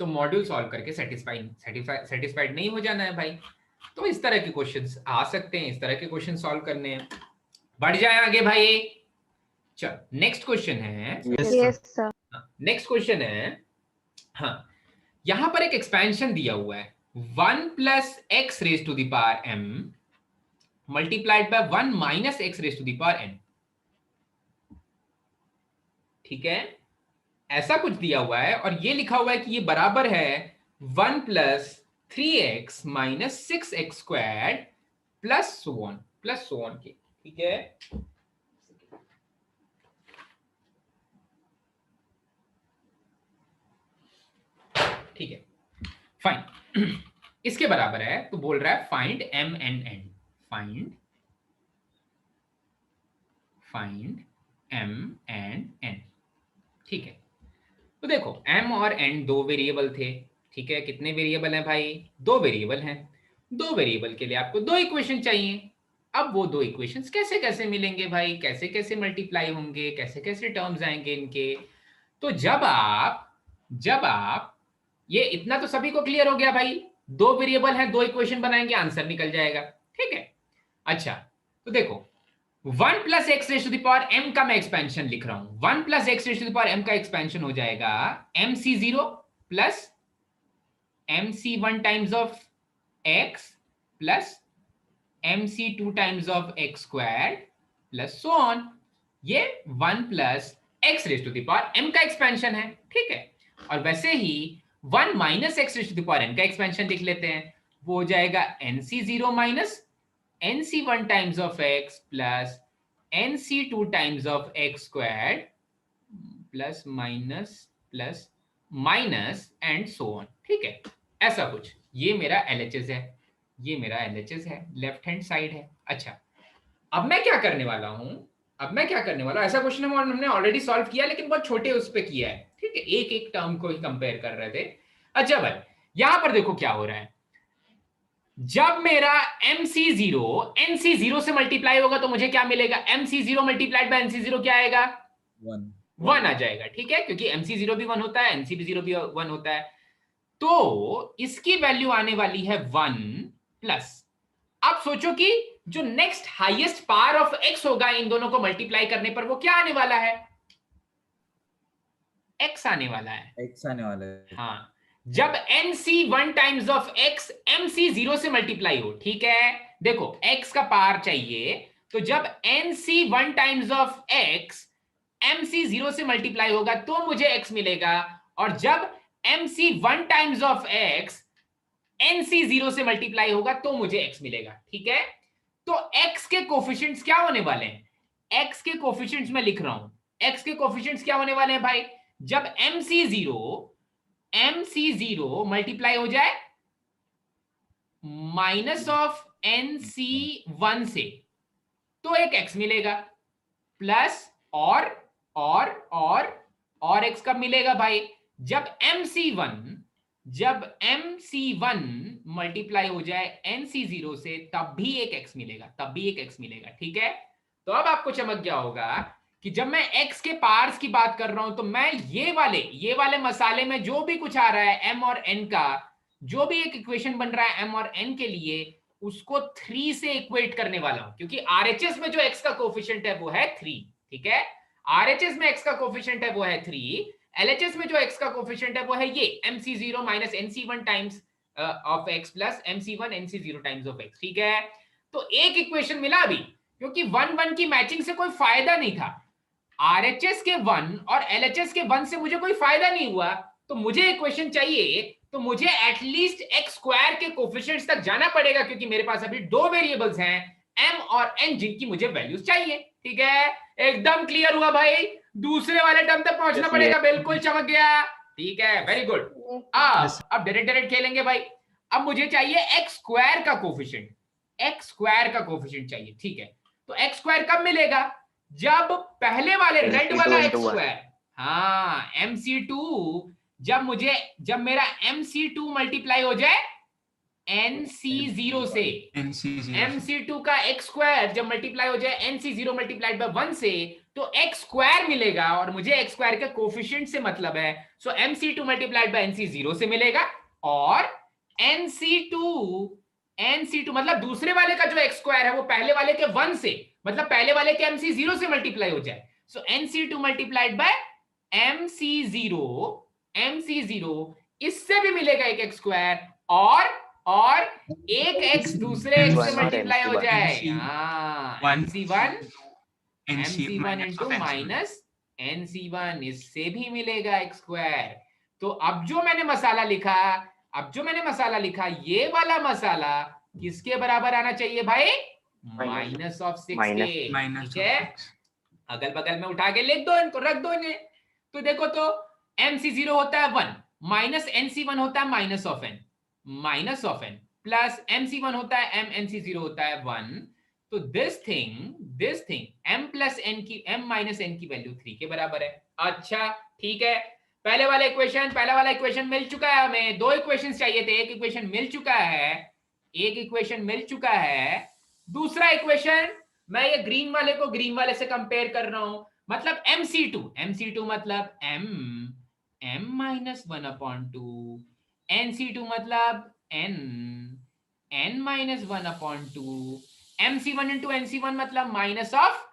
S1: तो मॉड्यूल सॉल्व करके सेटिस्फाइड नहीं हो जाना है भाई। तो इस तरह के क्वेश्चंस आ सकते हैं, इस तरह के क्वेश्चन सॉल्व करने हैं। बढ़ जाए आगे भाई। चल नेक्स्ट क्वेश्चन है,
S6: यस सर।
S1: नेक्स्ट क्वेश्चन है, हाँ, यहां पर एक एक्सपेंशन दिया हुआ है 1 plus x raise to the power m multiplied by 1 minus x raise to the power n, ठीक है। ऐसा कुछ दिया हुआ है और ये लिखा हुआ है कि ये बराबर है 1 plus 3x minus 6x square plus so on के, ठीक है। ठीक है, फाइन। इसके बराबर है, तो बोल रहा है find m and n, find m and n, ठीक है। तो देखो m और n दो वेरिएबल थे, ठीक है। कितने वेरिएबल हैं भाई? दो वेरिएबल हैं। दो वेरिएबल के लिए आपको दो इक्वेशन चाहिए। अब वो दो इक्वेशंस कैसे कैसे मिलेंगे भाई, कैसे कैसे मल्टीप्लाई होंगे, कैसे कैसे टर्म्स आएंगे इनके? तो जब आप ये इतना तो सभी को क्लियर हो गया भाई, दो वेरिएबल हैं, दो इक्वेशन बनाएंगे, आंसर निकल जाएगा, ठीक है। अच्छा, तो देखो 1 plus x raise to the power m का मैं एक्सपेंशन लिख रहा हूं। 1 plus x raise to the power m का एक्सपेंशन हो जाएगा mc0 plus mc1 times of x plus mc2 times of x squared plus so on. ये 1 plus x raise to the power m का expansion है, ठीक है। और वैसे ही 1 minus x raise to the power n का एक्सपेंशन लिख लेते हैं, वो हो जाएगा nc0 minus nc1 times of x plus nc2 times of x squared plus minus and so on, ठीक है। ऐसा कुछ, ये मेरा LHS है, ये मेरा LHS है, लेफ्ट हैंड साइड है। अच्छा, अब मैं क्या करने वाला हूं, ऐसा क्वेश्चन हमने ऑलरेडी सॉल्व किया, लेकिन बहुत छोटे उस पे किया है, ठीक है। एक एक टर्म को ही कंपेयर कर रहे थे। अच्छा भाई, यहां पर देखो क्या हो रहा है। जब मेरा mc0 nc0 से मल्टीप्लाई होगा तो मुझे क्या मिलेगा? mc0 मल्टीप्लाइड बाय nc0 क्या आएगा? 1 आ जाएगा, ठीक है, क्योंकि mc0 भी 1 होता है, nc0 भी 1 होता है। तो इसकी वैल्यू आने वाली है 1 प्लस, आप सोचो कि जो next highest power of x होगा इन दोनों को मल्टीप्लाई करने पर, वो क्या आने वाला है? x आने वाला है। हाँ, जब nc1 times of x mc0 से मल्टीप्लाई हो, ठीक है। देखो x का पावर चाहिए, तो जब nc1 times of x mc0 से मल्टीप्लाई होगा तो मुझे x मिलेगा, और जब mc1 times of x nc0 से मल्टीप्लाई होगा तो मुझे x मिलेगा, ठीक है। तो x के कोफिशिएंट्स क्या होने वाले हैं? x के कोफिशिएंट्स मैं लिख रहा हूं, x के कोफिशिएंट्स क्या होने वाले हैं भाई? जब mc0 मल्टीप्लाई हो जाए माइनस ऑफ nc1 से, तो एक x मिलेगा, प्लस और x कब मिलेगा भाई? जब mc1 मल्टीप्लाई हो जाए nc0 से, तब भी एक x मिलेगा, ठीक है। तो अब आपको चमक गया होगा कि जब मैं x के पार्ट्स की बात कर रहा हूं, तो मैं ये वाले मसाले में जो भी कुछ आ रहा है m और n का, जो भी एक इक्वेशन बन रहा है m और n के लिए, उसको 3 से इक्वेट करने वाला हूं, क्योंकि RHS में जो x का कोफिशिएंट है वो है 3, ठीक है। RHS में x का कोफिशिएंट है वो है 3, LHS में जो x का कोफिशिएंट है वो है ये mc0 minus nc1 times of x plus mc1 nc0 times of x, ठीक है। तो एक इक्वेशन मिला अभी, क्योंकि 1 की मैचिंग से कोई फायदा नहीं था। RHS के 1 और LHS के 1 से मुझे कोई फायदा नहीं हुआ, तो मुझे इक्वेशन चाहिए, तो मुझे एटलीस्ट x स्क्वायर के कोफिशिएंट्स तक जाना पड़ेगा, क्योंकि मेरे पास अभी दो वेरिएबल्स हैं m और n, जिनकी मुझे वैल्यूज चाहिए, ठीक है। एकदम क्लियर हुआ भाई, दूसरे वाले टर्म तक पहुंचना पड़ेगा, बिल्कुल चमक गया, ठीक है, वेरी गुड। अब डायरेक्ट खेलेंगे भाई। अब मुझे चाहिए x स्क्वायर का कोफिशिएंट चाहिए, ठीक है। तो x स्क्वायर कब मिलेगा? जब पहले वाले रेड वाला x स्क्वायर, हाँ mc2, जब मेरा mc2 मल्टीप्लाई हो जाए nc0 से, mc2 का x स्क्वायर जब मल्टीप्लाई हो जाए nc0 मल्टीप्लाइड बाय 1 से, तो x स्क्वायर मिलेगा, और मुझे x स्क्वायर के कोफिशिएंट से मतलब है, सो mc2 मल्टीप्लाइड बाय nc0 से मिलेगा, और nc2 मतलब दूसरे वाले का जो x स्क्वायर है वो पहले वाले के 1 से, मतलब पहले वाले के mc0 से मल्टीप्लाई हो जाए, सो nc2 मल्टीप्लाइड बाय mc0, इससे भी मिलेगा एक x स्क्वायर, और एक x दूसरे x से मल्टीप्लाई हो जाए, mc1 इंटू माइनस nc1, इससे भी मिलेगा x स्क्वायर। तो अब जो मैंने मसाला लिखा, ये वाला मसाला किसके बराबर आना चाहिए भाई? माइनस ऑफ 6 के, ठीक है। अगल बगल में उठा के लिख दो इनको, रख दो इन्हें। तो देखो, तो mc0 होता है 1, माइनस NC1 होता है minus of n plus MC1 होता है m, NC0 होता है 1। तो this thing m plus n की m माइनस n की वैल्यू 3 के बराबर है। अच्छा ठीक है, पहला वाला इक्वेशन मिल चुका है, हमें 2 इक्वेशन चाहिए थे, एक इक्वेशन मिल चुका है, दूसरा इक्वेशन मैं ये ग्रीन वाले को ग्रीन वाले से कंपेयर कर रहा हूं, मतलब MC2 मतलब m माइनस 1/2, NC2 मतलब n minus 1/2, MC1 into NC1 मतलब माइनस ऑफ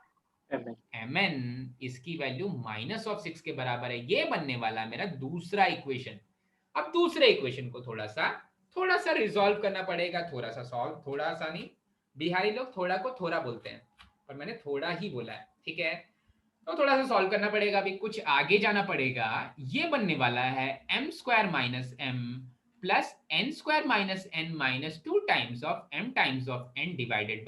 S1: mn, इसकी वैल्यू माइनस ऑफ 6 के बराबर है। ये बनने वाला है मेरा दूसरा इक्वेशन। अब दूसरे इक्वेशन को थोड़ा सा रिजॉल्व करना पड़ेगा, थोड़ा सा नहीं, बिहारी लोग थोड़ा को थोड़ा बोलते हैं, पर मैंने थोड़ा ही बोला है, ठीक है। तो थोड़ा सा सॉल्व करना पड़ेगा, अभी कुछ आगे जाना पड़ेगा। ये बनने वाला है m square minus m plus n square minus n minus 2 times of n divided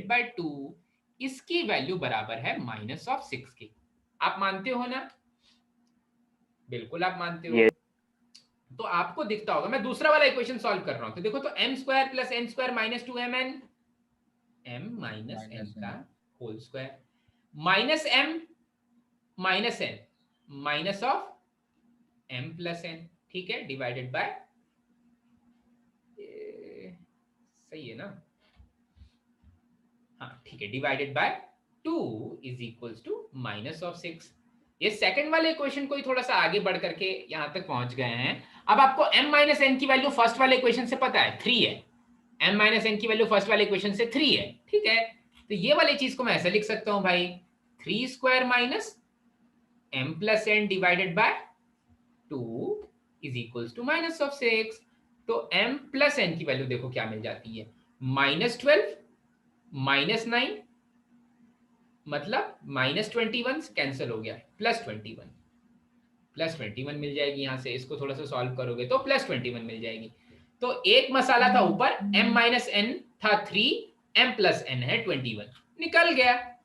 S1: by 2। इसकी वैल्यू बराबर है माइनस ऑफ 6 की। आप मानते हो ना? बिल्कुल आप मानते हो। तो आपको दिखता होगा, मैं दूसरा वाला इक्वेशन सॉल्व कर रहा हूं, तो देखो, तो m square plus n square minus 2mn, m minus n का whole square, minus m minus n minus of m plus n, ठीक है, डिवाइडेड बाय, सही है ना? हाँ ठीक है, divided by 2 is equals to minus of 6। ये सेकंड वाले इक्वेशन को ही थोड़ा सा आगे बढ़ करके यहां तक पहुंच गए हैं। अब आपको m माइनस n की वैल्यू फर्स्ट वाले इक्वेशन से पता है 3 है, m माइनस n की वैल्यू फर्स्ट वाले इक्वेशन से 3 है, ठीक है। तो ये वाली चीज को मैं ऐसे लिख सकता हूं भाई, 3 square minus m plus n divided by 2 is equals to minus of 6। तो m प्लस n की वैल्यू देखो क्या मिल जाती है, -12 -9 मतलब -21 कैंसिल हो गया, +21 मिल जाएगी। यहां से इसको थोड़ा सा सॉल्व करोगे तो +21 मिल जाएगी। तो एक मसाला था ऊपर, m माइनस n था 3, m प्लस n है 21, निकल गया।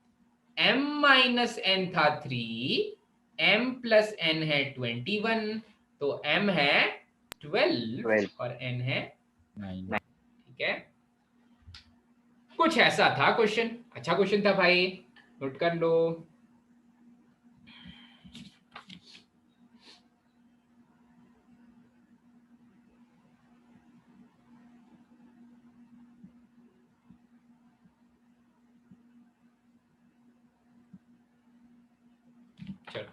S1: m माइनस n था 3, m प्लस n है 21, तो m है 12 और n है 9, ठीक है। कुछ ऐसा था क्वेश्चन, अच्छा क्वेश्चन था भाई, नोट कर लो। चलो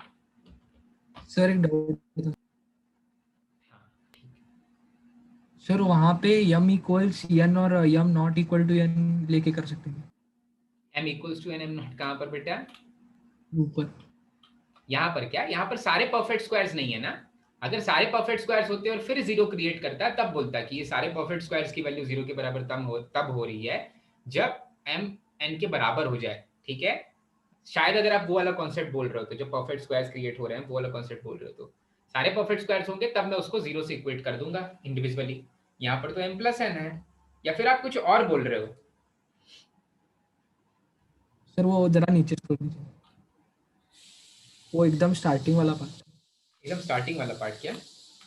S4: सर एक डाउट था सर, वहां पे m इक्वल्स n और m not equal to n लेके कर सकते हैं?
S1: m equals to n, m not कहां पर बेटा?
S4: ऊपर।
S1: यहाँ पर क्या, यहाँ पर सारे परफेक्ट स्क्वायर्स नहीं है ना। अगर सारे परफेक्ट स्क्वायर्स होते और फिर जीरो क्रिएट करता तब बोलता कि ये सारे परफेक्ट स्क्वायर्स की वैल्यू जीरो के बराबर तब हो रही है जब m n के बराबर हो जाए, ठीक है। शायद अगर आप वो वाला कॉन्सेप्ट बोल रहे हो तो, जो परफेक्ट स्क्वायर्स क्रिएट हो रहे हैं वो वाला कॉन्सेप्ट बोल रहे हो, तो सारे परफेक्ट स्क्वायर्स होंगे तब मैं उसको जीरो से इक्वेट कर दूंगा इंडिविजुअली। यहाँ पर तो m प्लस n है, या फिर आप कुछ और बोल रहे हो?
S4: सर वो जरा नीचे स्क्रॉल कीजिए, वो एकदम स्टार्टिंग वाला पार्ट।
S1: एकदम स्टार्टिंग वाला पार्ट क्या?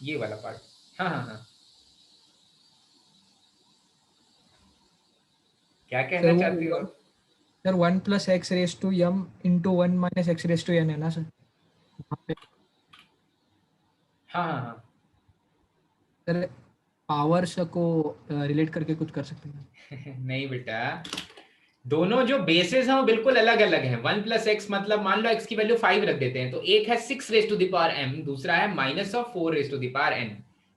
S1: ये वाला पार्ट, हाँ हाँ हाँ, क्या कहना चाहते हो?
S4: Sir 1 plus x raise to m into 1 minus x raise to n है ना सर? वहाँ पे
S1: हाँ हाँ हाँ,
S4: सर पावर्स को रिलेट करके कुछ कर सकते हैं?
S1: नहीं बेटा, दोनों जो बेसिस हैं वो बिल्कुल अलग अलग हैं। 1 प्लस एक्स मतलब मान लो x की वैल्यू 5 रख देते हैं, तो एक है 6 raise to the power m, दूसरा है minus of 4 raise to the power n।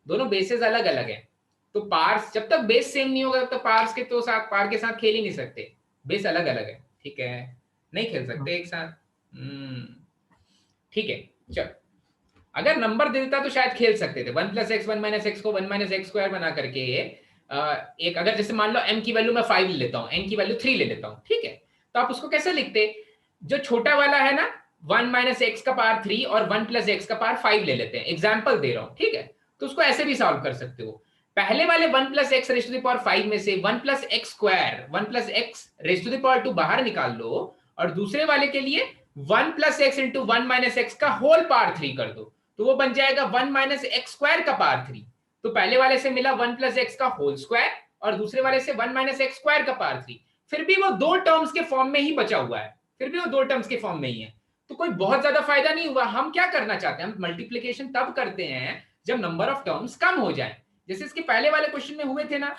S1: दोनों बेसिस अलग अलग हैं, तो पार्ट्स जब तक बेस सेम नहीं होगा तब तक पार्ट्स के तो साथ पार के साथ खेल ही नहीं सकते, बेस अलग अलग है, ठीक है, नहीं खेल सकते एक साथ। ठीक है, चल अगर नंबर दे देता तो शायद खेल सकते थे। 1 प्लस एक्स 1 माइनस एक्स को 1 माइनस एक्स स्क्वायर बना करके एक, अगर जैसे मान लो m की वैल्यू मैं 5 ले लेता हूँ, n की वैल्यू 3 ले लेता हूँ, ठीक है, तो आप उसको कैसे लिखते? जो छोटा वाला है ना 1 माइनस एक्स का पावर 3 और 1 प्लस एक्स का पावर 5 ले लेते हैं, एग्जाम्पल दे रहा हूँ, ठीक है। तो उसको ऐसे भी सॉल्व कर सकते हो। पहले वाले 1 plus x raise to the power 5 में से 1 plus x square 1 plus x raise to the power 2 बाहर निकाल लो, और दूसरे वाले के लिए 1 plus x into 1 minus x का होल पावर 3 कर दो, तो वो बन जाएगा 1 माइनस एक्स स्क्वायर का पावर 3। तो पहले वाले से मिला 1 प्लस एक्स का होल स्क्वायर और दूसरे वाले से 1 माइनस एक्स स्क्वायर का पावर 3। फिर भी वो दो टर्म्स के फॉर्म में ही बचा हुआ है, फिर भी वो दो टर्म्स के फॉर्म में ही है, तो कोई बहुत ज्यादा फायदा नहीं हुआ। हम क्या करना चाहते हैं, हम मल्टीप्लीकेशन तब करते हैं जब नंबर ऑफ टर्म्स कम हो जाए, जैसे इसके पहले वाले क्वेश्चन में हुए थे ना।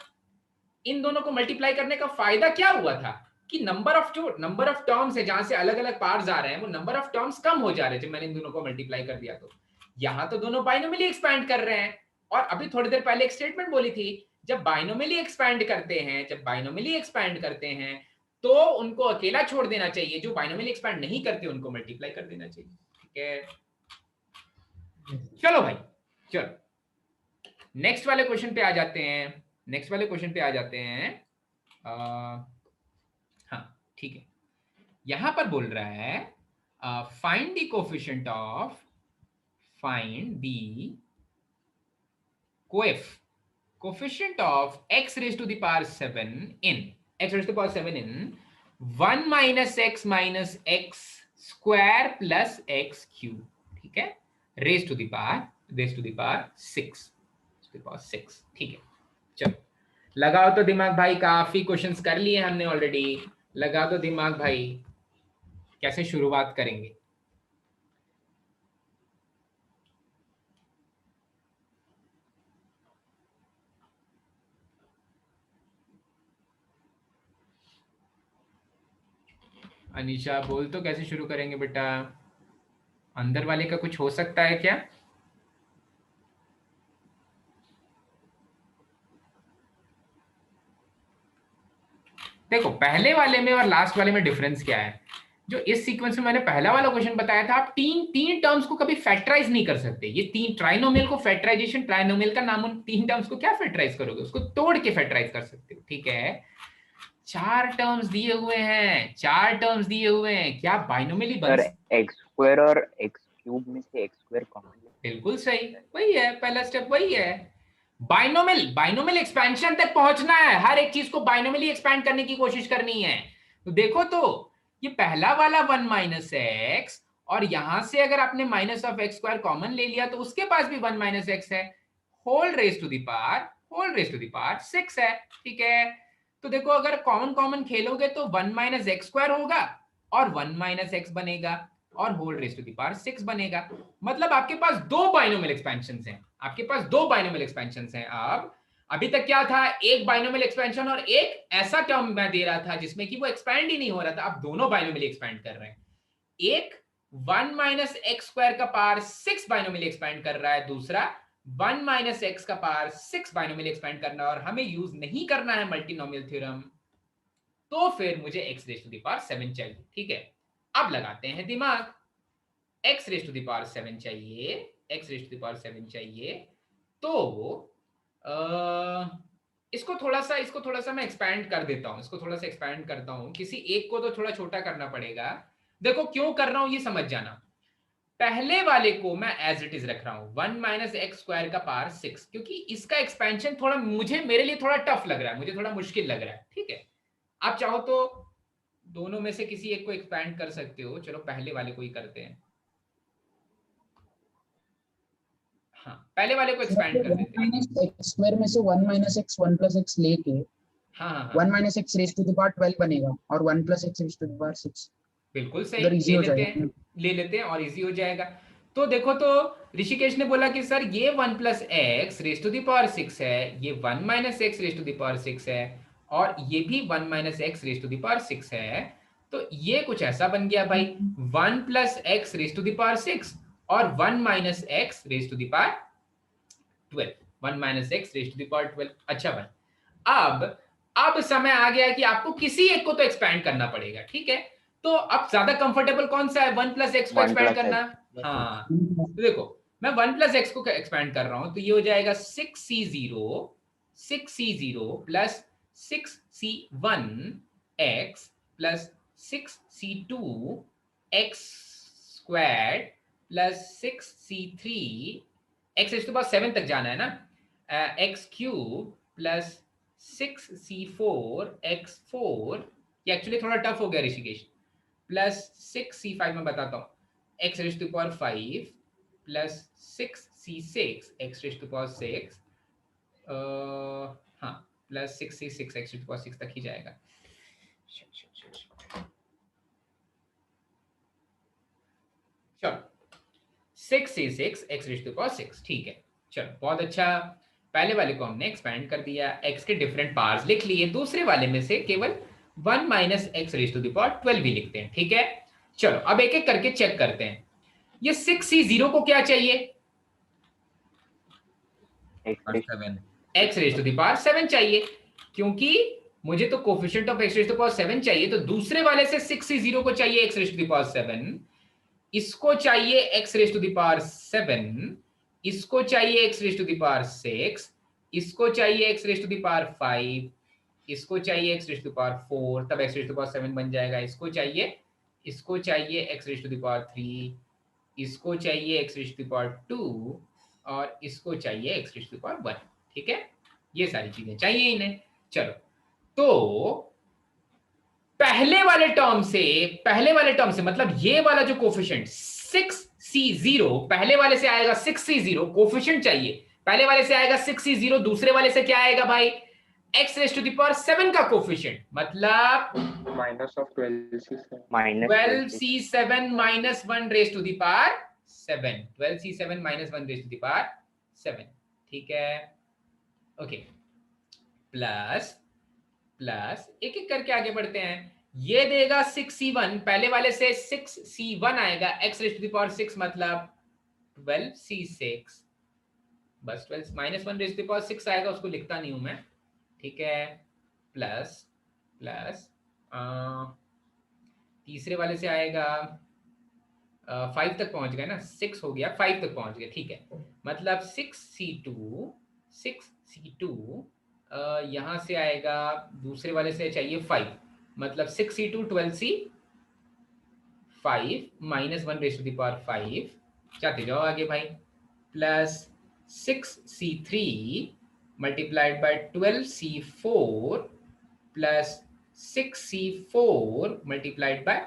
S1: इन दोनों को मल्टीप्लाई करने का फायदा क्या हुआ था कि नंबर ऑफ टर्म्स है जहां से अलग अलग पार्ट्स आ रहे हैं, वो नंबर ऑफ टर्म्स कम हो जा रहे थे जब मैंने इन दोनों को मल्टीप्लाई कर दिया। तो यहां तो दोनों बाइनोमियली एक्सपैंड कर रहे हैं। और अभी थोड़ी देर पहले एक स्टेटमेंट बोली थी, जब बाइनोमियली एक्सपैंड करते हैं तो उनको अकेला छोड़ देना चाहिए, जो बाइनोमियली एक्सपैंड नहीं करते उनको मल्टीप्लाई कर देना चाहिए। ठीक है, चलो भाई, चलो नेक्स्ट वाले क्वेश्चन पे आ जाते हैं। हाँ ठीक है, यहां पर बोल रहा है find the coefficient of x raised to the power 7 in 1 minus x square plus x cube, ठीक है, raised to the power 6, ठीक है। चलो लगाओ तो दिमाग भाई, काफी क्वेश्चंस कर लिए हमने ऑलरेडी, लगा दो दिमाग भाई, कैसे शुरुआत करेंगे। अनीशा बोल तो कैसे शुरू करेंगे बेटा, अंदर वाले का कुछ हो सकता है क्या? देखो पहले वाले में और लास्ट वाले में डिफरेंस क्या है, जो इस सीक्वेंस में मैंने पहला वाला क्वेश्चन बताया था, आप तीन टर्म्स को कभी फैक्टराइज नहीं कर सकते। ये तीन ट्राइनोमियल को फैक्टराइजेशन, ट्राइनोमियल का नाम, उन तीन टर्म्स को क्या फैक्टराइज करोगे, उसको तोड़ के फैक्टराइज कर सकते हो। ठीक है, चार टर्म्स दिए हुए हैं, क्या बाइनोमियली बन
S6: एक्स स्क्वायर और एक्स क्यूब में से एक्स स्क्वायर कॉमन? बिल्कुल
S1: सही, वही है, पहला स्टेप वही है। बाइनोमियल एक्सपेंशन तक पहुंचना है, हर एक चीज को बाइनोमियली एक्सपैंड करने की कोशिश करनी है। तो देखो तो ये पहला वाला 1 माइनस एक्स, और यहां से अगर आपने minus of x square common ले लिया तो उसके पास भी 1 माइनस एक्स है, whole raise to the power 6 है। ठीक है, तो देखो अगर कॉमन खेलोगे तो 1 माइनस एक्स स्क्वायर होगा और 1 माइनस एक्स बनेगा और whole raise to the power 6 बनेगा। मतलब आपके पास दो बाइनोमियल एक्सपेंशंस हैं। अब अभी तक क्या था, एक बाइनोमियल एक्सपेंशन और एक ऐसा टर्म मैं दे रहा था जिसमें कि वो एक्सपैंड ही नहीं हो रहा था। अब दोनों बाइनोमियल एक्सपैंड कर रहे हैं, एक 1 माइनस एक्स स्क्वायर का पावर 6 बाइनोमियल एक्सपैंड कर रहा है, दूसरा 1 माइनस एक्स का पावर 6 बाइनोमियल एक्सपैंड करना, और हमें यूज नहीं करना है मल्टीनोमियल थ्योरम, तो फिर मुझे x raise to the power 7 चाहिए। ठीक है, अब लगाते हैं दिमाग, x raise to the power 7 चाहिए, तो इसको थोड़ा सा मैं एक्सपैंड कर देता हूं, किसी एक को तो थोड़ा छोटा करना पड़ेगा। देखो क्यों कर रहा हूं ये समझ जाना। पहले वाले को मैं एज इट इज रख रहा हूं 1 माइनस एक्स स्क्वायर का पावर 6, क्योंकि इसका एक्सपेंशन थोड़ा मेरे लिए थोड़ा टफ लग रहा है, मुझे थोड़ा मुश्किल लग रहा है। ठीक है, आप चाहो तो दोनों में से किसी एक को एक्सपैंड कर सकते हो, चलो पहले वाले को ही करते हैं। हाँ, पहले वाले को एक्सपैंड कर देते हैं।
S7: एक्स स्क्वायर में से 1 माइनस एक्स 1 प्लस एक्स लेके
S1: हाँ
S7: 1 minus x raise to the power 12 बनेगा और 1 plus x raise to the power 6।
S1: बिल्कुल सही, ले लेते हैं और इजी हो जाएगा। तो देखो तो ऋषिकेश ने बोला कि सर ये 1 plus x raise to the power 6 है, ये 1 minus x raise to the power 6 है, और ये भी 1 minus x raise to the power 6 है। तो ये कुछ ऐसा बन गया भाई, 1 plus x raise to the power 6 और 1 minus x raise to the power 12, 1 minus x raise to the power 12। अच्छा भाई, अब समय आ गया है कि आपको किसी एक को तो एक्सपैंड करना पड़ेगा। ठीक है, तो अब ज्यादा कंफर्टेबल कौन सा है, 1 प्लस एक्स को एक्सपैंड करना। हाँ, तो देखो मैं 1 प्लस एक्स को एक्सपैंड कर रहा हूं, तो ये हो जाएगा 6c0 plus 6c1 x plus 6c2 x squared plus 6c3 x raise to power 7 तक जाना है ना, x cube plus 6c4 x4, ये एक्चुअली थोड़ा टफ हो गया ऋषिकेश, प्लस 6c5 में बताता हूँ, x raise to power 5 plus 6c6 x raise to power 6, हाँ plus 6c6 x raise to power 6 तक ही जाएगा। चलो 6c6 x raise to power 6, ठीक है। चलो बहुत अच्छा, पहले वाले को हमने एक्सपैंड कर दिया, x के डिफरेंट पार्ट्स लिख लिए, दूसरे वाले में से केवल 1 minus x raise to the power 12 भी लिखते हैं, ठीक है। चलो अब एक एक करके चेक करते हैं। ये 6c0 को क्या चाहिए? x raise to the power 7 चाहिए, क्योंकि मुझे तो coefficient of x raise to the power 7 चाहिए, तो दूसरे वाले से 6c0 को चाहिए x raise to the power 7, इसको चाहिए x raise to the power 7, इसको चाहिए x raise to the power 6, इसको चाहिए x raise to the power 5, इसको चाहिए x raise to the power 4, तब x raise to the power 7 बन जाएगा। इसको चाहिए x raise to the power 3, इसको चाहिए x raise to the power 2 और इसको चाहिए x raise to the power 1, ठीक है। ये सारी चीजें चाहिए इन्हें। चलो तो पहले वाले टर्म से मतलब ये वाला जो कोफिशिएंट 6c0, पहले वाले से आएगा 6c0, कोफिशिएंट चाहिए, पहले वाले से आएगा 6c0, दूसरे वाले से क्या आएगा भाई? x raise to the power 7 का कोफिशिएंट, मतलब
S3: minus of 12c7
S1: 12c7 minus 1 raise to the power 7, 12c7 minus 1 raise to the power 7, ठीक है। ओके, प्लस एक एक करके आगे बढ़ते हैं। ये देगा 6c1, पहले वाले से 6c1 आएगा, x raise to the power 6 मतलब 12c6, बस 12 minus 1 raise to the power 6 आएगा, उसको लिखता नहीं हूं मैं, ठीक है। प्लस तीसरे वाले से आएगा 5 तक पहुंच गए ना, 6 हो गया, 5 तक पहुंच गए, ठीक है। मतलब 6c2 यहां से आएगा, दूसरे वाले से चाहिए 5, मतलब 6c2 12c5 minus 1 raise to the power 5, जाते जाओ आगे भाई, plus 6c3 multiplied by 12c4 plus 6c4 multiplied by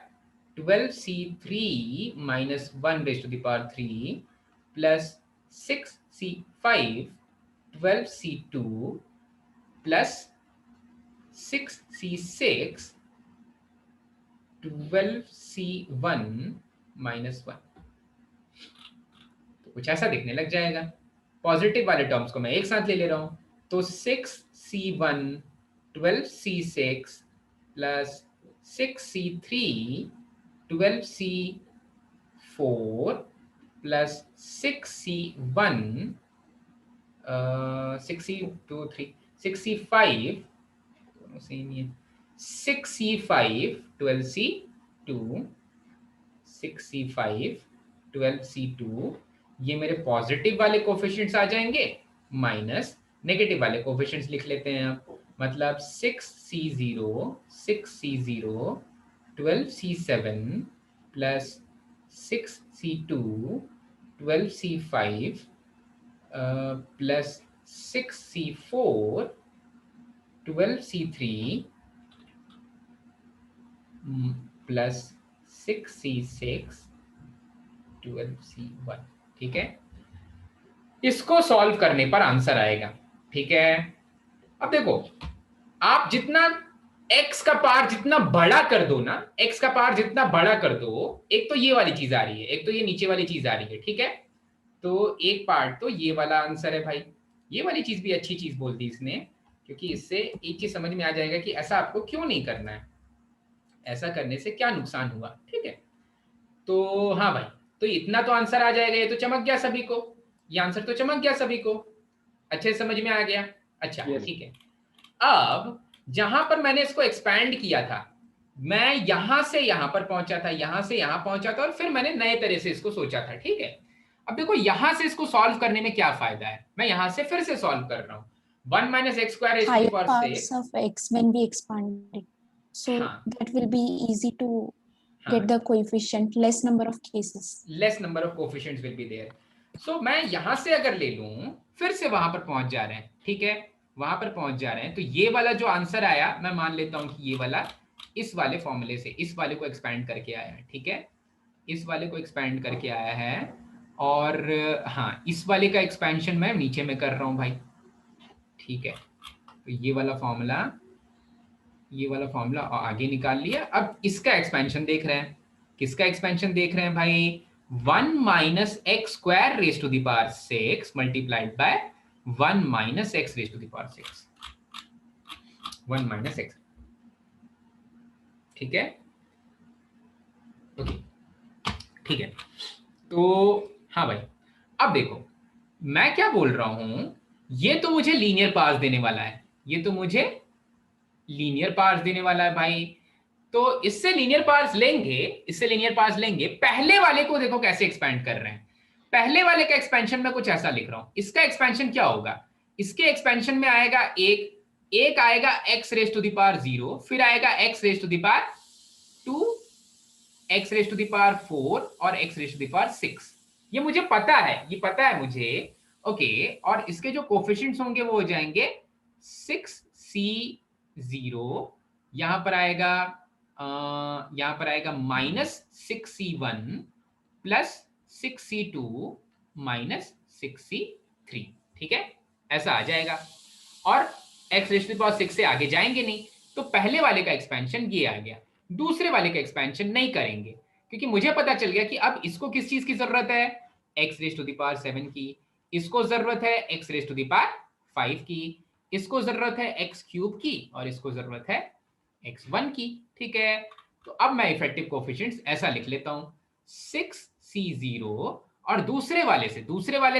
S1: 12c3 minus 1 raise to the power 3 plus 6c5 12c2 plus 6c6 12c1 minus 1, तो कुछ ऐसा दिखने लग जाएगा। पॉजिटिव वाले टर्म्स को मैं एक साथ ले रहा हूं, तो 6c1 12c6 plus 6c3 12c4 plus 6c1 6c5 दोनों सेम ही है, 6c5 12c2 6c5 12c2, ये मेरे पॉजिटिव वाले कोफिशिएंट्स आ जाएंगे, माइनस नेगेटिव वाले कोफिशिएंट्स लिख लेते हैं आप, मतलब 6c0 12c7 plus 6c2 12c5 plus 6c4 12c3 plus 6c6 12c1, ठीक है। इसको सॉल्व करने पर आंसर आएगा, ठीक है। अब देखो, आप जितना x का पार्ट जितना बड़ा कर दो ना, x का पार्ट जितना बड़ा कर दो, एक तो ये वाली चीज आ रही है, एक तो ये नीचे वाली चीज आ रही है, ठीक है। तो एक पार्ट तो ये वाला आंसर है भाई, ये वाली चीज भी अच्छी चीज बोल दी इसने, क्योंकि इससे एक चीज समझ में आ जाएगा कि ऐसा आपको क्यों नहीं करना है, ऐसा करने से क्या नुकसान हुआ, ठीक है। तो हाँ भाई, तो इतना तो आंसर आ जाएगा, ये तो चमक गया सभी को, ये आंसर तो चमक गया सभी को, अच्छे समझ में आ गया। अच्छा ठीक है, अब जहां पर मैंने इसको एक्सपैंड किया था, मैं यहां से यहां पर पहुंचा था, यहां से यहां पहुंचा था, और फिर मैंने नए तरह से इसको सोचा था, ठीक है। अब देखो यहां से इसको सॉल्व करने में क्या फायदा है, मैं यहां से फिर से सॉल्व कर रहा हूं, 1 minus x square raised to the power 6
S8: of x when we expanded, so that will be easy to get the coefficient, less number of cases,
S1: less number of coefficients will be there. So मैं यहां से अगर ले लूं, फिर से वहां पर पहुंच जा रहे हैं, ठीक है, वहां पर पहुंच जा रहे हैं, तो ये वाला जो आंसर आया, मैं मान लेता हूं कि ये वाला इस वाले फॉर्मूले से, इस वाले को एक्सपैंड करके आया है, ठीक है, इस वाले को एक्सपैंड करके आया है, और हाँ, इस वाले का एक्सपेंशन मैं नीचे में कर रहा हूं भाई, ठीक है। तो ये वाला फॉर्मूला आगे निकाल लिया। अब इसका एक्सपेंशन देख रहे हैं। किसका एक्सपेंशन देख रहे हैं भाई? 1 minus x square raise to the power 6 multiplied by 1 minus x raise to the power 6, 1 minus x, ठीक है, ओके, ठीक है। तो हाँ भाई, अब देखो मैं क्या बोल रहा हूं, ये तो मुझे लीनियर पार्स देने वाला है, ये तो मुझे लीनियर पार्स देने वाला है भाई। तो इससे लीनियर पार्स लेंगे, पहले वाले को देखो कैसे एक्सपेंड कर रहे हैं। पहले वाले का एक्सपेंशन में कुछ ऐसा लिख रहा हूं, इसका एक्सपेंशन क्या होगा? इसके एक्सपेंशन में आएगा एक आएगा x raise to the power 0, फिर आएगा x raise to the power 2, x raise to the power 4 और x raise to the power 6। ये मुझे पता है, ये पता है मुझे, ओके। और इसके जो कोफिशिएंट्स होंगे वो हो जाएंगे 6c0, यहां पर आएगा -6c1 plus 6c2 minus 6c3, ठीक है, ऐसा आ जाएगा। और x raise to the power 6 से आगे जाएंगे नहीं, तो पहले वाले का एक्सपेंशन ये आ गया। दूसरे वाले का एक्सपेंशन नहीं करेंगे, क्योंकि मुझे पता चल गया कि अब इसको किस चीज की जरूरत है, x raise to the power 7 की, इसको जरूरत है x raise to the power 5 की, इसको जरूरत है x क्यूब की, और इसको जरूरत है x1 की, ठीक है। तो अब मैं इफेक्टिव कोफिशिएंट्स ऐसा लिख लेता हूं, 6c0, और दूसरे वाले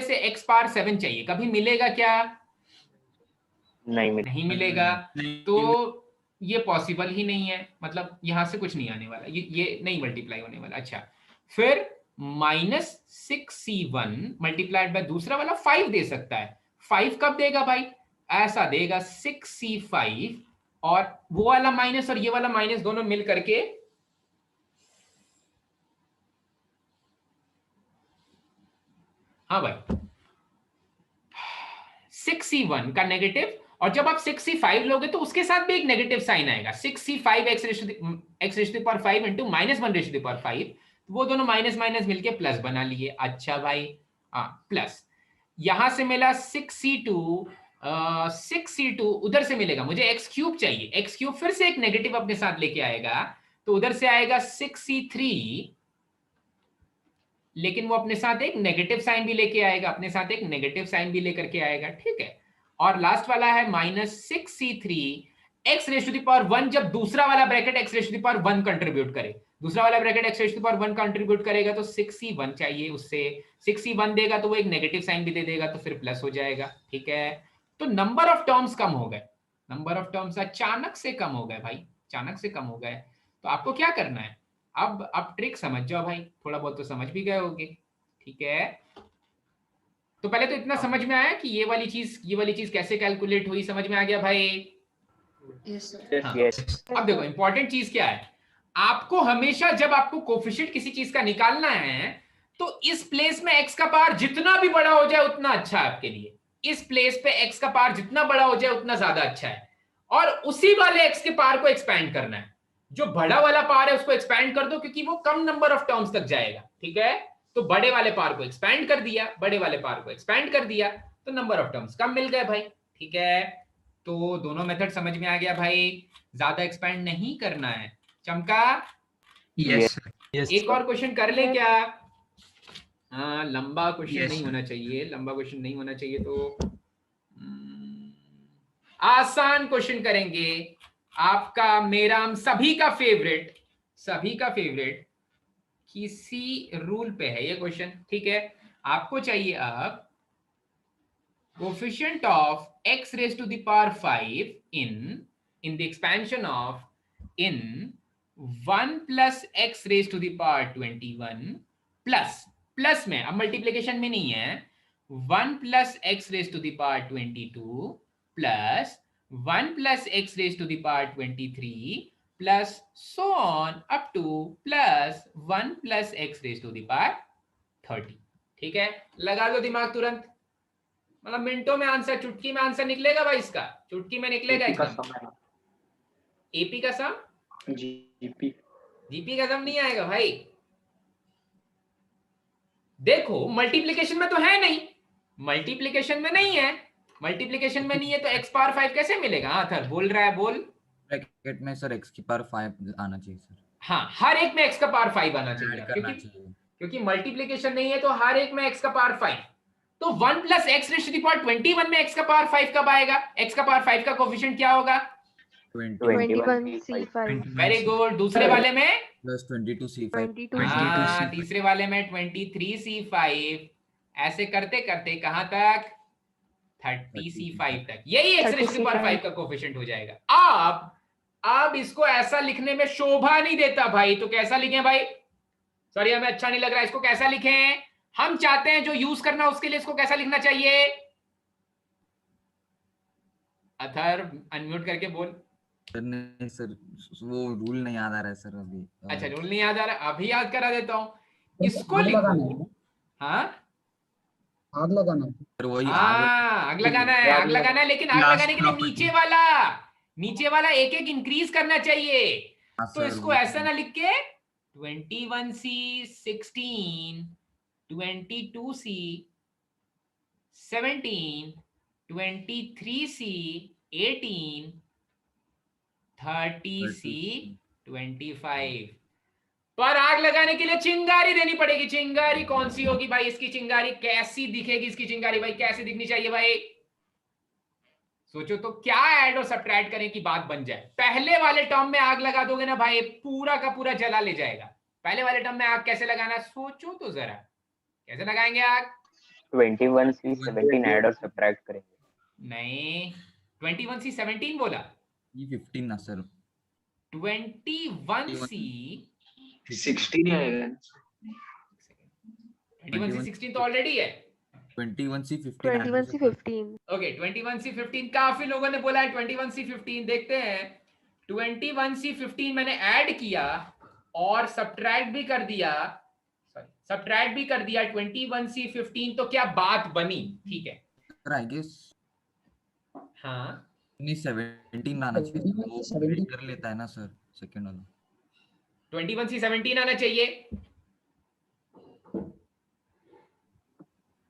S1: से x पावर 7 चाहिए, कभी मिलेगा क्या? नहीं मिलेगा। तो ये पॉसिबल ही नहीं है, मतलब यहां से कुछ नहीं आने वाला, ये नहीं मल्टीप्लाई होने वाला। अच्छा, फिर -6c1 मल्टीप्लाइड बाय दूसरा वाला 5 दे सकता है। 5 कब देगा भाई? ऐसा देगा 6c5, और वो वाला माइनस और ये वाला माइनस दोनों मिल करके हाँ भाई 6c1 का नेगेटिव, और जब आप 6c5 लोगे तो उसके साथ भी एक नेगेटिव साइन आएगा, 6c5 x raise to the power 5 into -1 raise to the power 5, वो दोनों माइनस माइनस मिलके प्लस बना लिए। अच्छा भाई, हाँ प्लस, यहां से मिला 6c2 उधर से मिलेगा, मुझे x क्यूब चाहिए, x क्यूब फिर से एक नेगेटिव अपने साथ लेके आएगा, तो उधर से आएगा 6c3, लेकिन वो अपने साथ एक नेगेटिव साइन भी लेके आएगा, अपने साथ एक नेगेटिव साइन भी लेकर के आएगा, ठीक है। और लास्ट वाला है -6c3 x raise to the power 1, जब दूसरा वाला bracket x raise to the power 1 contribute करे, दूसरा वाला bracket x raise to the power 1 contribute करेगा तो 6c1 चाहिए, उससे 6c1 देगा तो वो एक नेगेटिव साइन भी दे देगा, तो फिर प्लस हो जाएगा, ठीक है। तो नंबर ऑफ टर्म्स कम हो गए, नंबर ऑफ टर्म्स अचानक से कम हो गए भाई, अचानक से कम हो गए। तो आपको क्या करना है, अब आप ट्रिक समझ जाओ भाई, थोड़ा बहुत तो समझ भी गए होगे, ठीक है। तो पहले तो इतना समझ में आया कि ये वाली चीज कैसे कैलकुलेट हुई, समझ में आ गया भाई? हाँ। अब देखो इंपॉर्टेंट चीज क्या है, आपको हमेशा जब आपको कोफिशिएंट किसी चीज का निकालना है, तो इस प्लेस में x का पावर जितना भी बड़ा हो जाए उतना अच्छा है आपके लिए, इस प्लेस पे x का पावर जितना बड़ा हो जाए उतना ज्यादा अच्छा है, और उसी वाले x के पावर को एक्सपैंड करना है। जो बड़ा वाला पावर है उसको एक्सपैंड कर दो, क्योंकि वो कम नंबर ऑफ टर्म्स तक जाएगा, ठीक है। तो बड़े वाले पावर को एक्सपैंड कर दिया, बड़े वाले पावर को एक्सपैंड कर दिया, तो नंबर ऑफ टर्म्स कम मिल गए भाई, ठीक है। तो दोनों मेथड समझ में आ गया भाई, ज्यादा एक्सपैंड नहीं करना है। चमका?
S4: यस
S1: एक और क्वेश्चन कर ले क्या? हाँ, लंबा क्वेश्चन नहीं होना चाहिए, लंबा क्वेश्चन नहीं होना चाहिए, तो आसान क्वेश्चन करेंगे। आपका, मेरा, हम सभी का फेवरेट किसी रूल पे है ये क्वेश्चन, ठीक है। आपको चाहिए अब coefficient of x raise to the power 5 in the expansion of 1 plus x raise to the power 21 plus में, अब मल्टीप्लिकेशन में नहीं है, 1 plus x raise to the power 22 plus 1 plus x raise to the power 23 plus so on up to plus 1 plus x raise to the power 30, ठीक है। लगा दो दिमाग तुरंत, मतलब मिनटों में आंसर, चुटकी में आंसर निकलेगा भाई, इसका चुटकी में निकलेगा एकदम। एपी का सम, जीपी का सम नहीं आएगा भाई, देखो मल्टीप्लीकेशन में तो है नहीं, मल्टीप्लीकेशन में नहीं है, मल्टीप्लीकेशन में नहीं है तो x पावर 5 कैसे मिलेगा? हाँ सर बोल रहा है, बोल।
S2: ब्रैकेट में सर x की पावर 5 आना चाहिए सर,
S1: हाँ हर एक में x का पावर 5 आना चाहिए,
S2: ऐड करना
S1: क्योंकि
S2: चाहिए।
S1: क्योंकि मल्टीप्लीकेशन नहीं है तो हर एक में x का पावर 5। तो 1 plus x raise to the power 21 में x का पावर 5 कब आएगा? x का पावर 5 का कोफिशिएंट क्या होगा?
S6: 21C5
S1: very good. दूसरे वाले में
S2: प्लस 22C5
S1: हाँ, तीसरे वाले में 23C5। ऐसे करते करते कहां तक? 30C5 तक। यही x raise to the power 5 का कोफिशिएंट हो जाएगा। अब इसको ऐसा लिखने में शोभा नहीं देता भाई, तो कैसा लिखें भाई? सॉरी हमें अच्छा नहीं लग रहा, इसको कैसा लिखें? हम चाहते हैं जो यूज करना उसके लिए इसको कैसा लिखना चाहिए? अथर अनम्यूट करके बोल।
S2: सर नहीं सर, वो रूल नहीं याद आ रहा है सर अभी।
S1: अच्छा रूल नहीं याद आ रहा, अभी याद करा देता हूं। इसको
S7: आग लगाना
S1: लिखो।
S7: है,
S1: हाँ
S7: आग लगाना है।
S2: सर वही
S1: आग लगाना है, आग लगाना है, लेकिन आग
S2: Last
S1: लगाने के लिए
S2: property।
S1: नीचे वाला एक एक इंक्रीज करना चाहिए।
S2: हाँ
S1: तो
S2: सर,
S1: इसको
S2: वो
S1: ऐसा ना लिख के 21C16, 22C 17, 23C 18, 30C 25 पर आग लगाने के लिए चिंगारी देनी पड़ेगी। चिंगारी कौन सी होगी भाई? इसकी चिंगारी कैसी दिखेगी? इसकी चिंगारी भाई कैसी दिखनी चाहिए भाई? सोचो तो क्या ऐड और सब्ट्रैक्ट करें कि बात बन जाए। पहले वाले टर्म में आग लगा दोगे ना भाई, पूरा का पूरा जला ले जाएगा। पहले वाले टर्म में आग कैसे लगाना, सोचो तो जरा, कैसे लगाएंगे आग?
S6: 21C17 ऐड और सब्ट्रैक्ट करेंगे।
S1: नहीं 21C17 बोला,
S2: ये 15 ना सर,
S1: 21C
S9: 16 ही आएगा।
S1: 21C16 तो ऑलरेडी है।
S2: 21C15
S1: ओके 21C15 काफी लोगों ने बोला है 21C15। देखते हैं 21C15 मैंने ऐड किया और सब्ट्रैक्ट भी कर दिया, सब्ट्रैक्ट भी कर दिया 21C15, तो क्या बात बनी? ठीक है
S2: सर आई गेस
S1: हाँ
S2: नहीं 17 आना चाहिए, वो
S7: 17
S2: break कर लेता है ना सर सेकंड वाला।
S1: 21C17 आना चाहिए।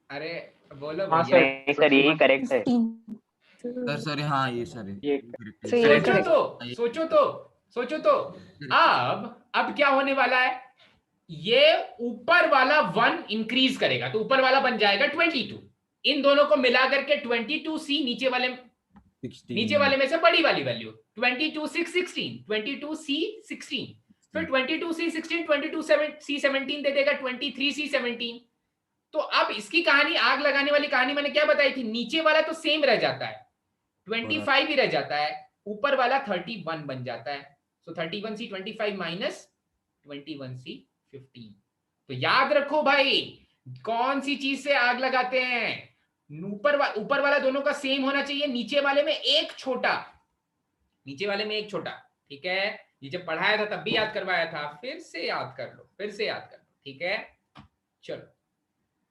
S1: अरे बोलो
S3: हाँ
S1: भैया।
S6: नहीं सर यही करेक्ट है।
S8: 15
S2: सर हाँ ये सर
S3: ये
S2: correct है।
S8: सही है।
S1: सोचो तो अब क्या होने वाला है? ये ऊपर वाला 1 इंक्रीज करेगा तो ऊपर वाला बन जाएगा 22। इन दोनों को मिला करके 22C नीचे वाले में से बड़ी वाली वैल्यू 22C16, 22C16, फिर 22C16 22C17 दे देगा 23C17। तो अब इसकी कहानी, आग लगाने वाली कहानी मैंने क्या बताई थी? नीचे वाला तो सेम रह जाता है, 25 ही रह जाता है, ऊपर वाला 31 बन जाता है। सो 31C25 माइनस 21C15। तो याद रखो भाई कौन सी चीज से आग लगाते हैं? ऊपर वाला दोनों का सेम होना चाहिए, नीचे वाले में एक छोटा, ठीक है? ये जब पढ़ाया था तब भी याद करवाया था, फिर से याद कर लो, ठीक है? चलो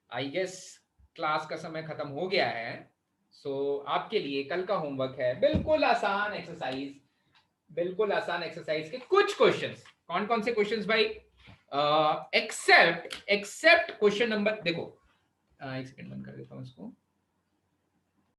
S1: आई गेस क्लास का समय खत्म हो गया है। सो आपके लिए कल का होमवर्क है बिल्कुल आसान एक्सरसाइज के कुछ क्वेश्चंस। कौन कौन से क्वेश्चंस भाई? एक्सेप्ट क्वेश्चन नंबर, देखो एक सेकंड बंद कर देता हूं इसको।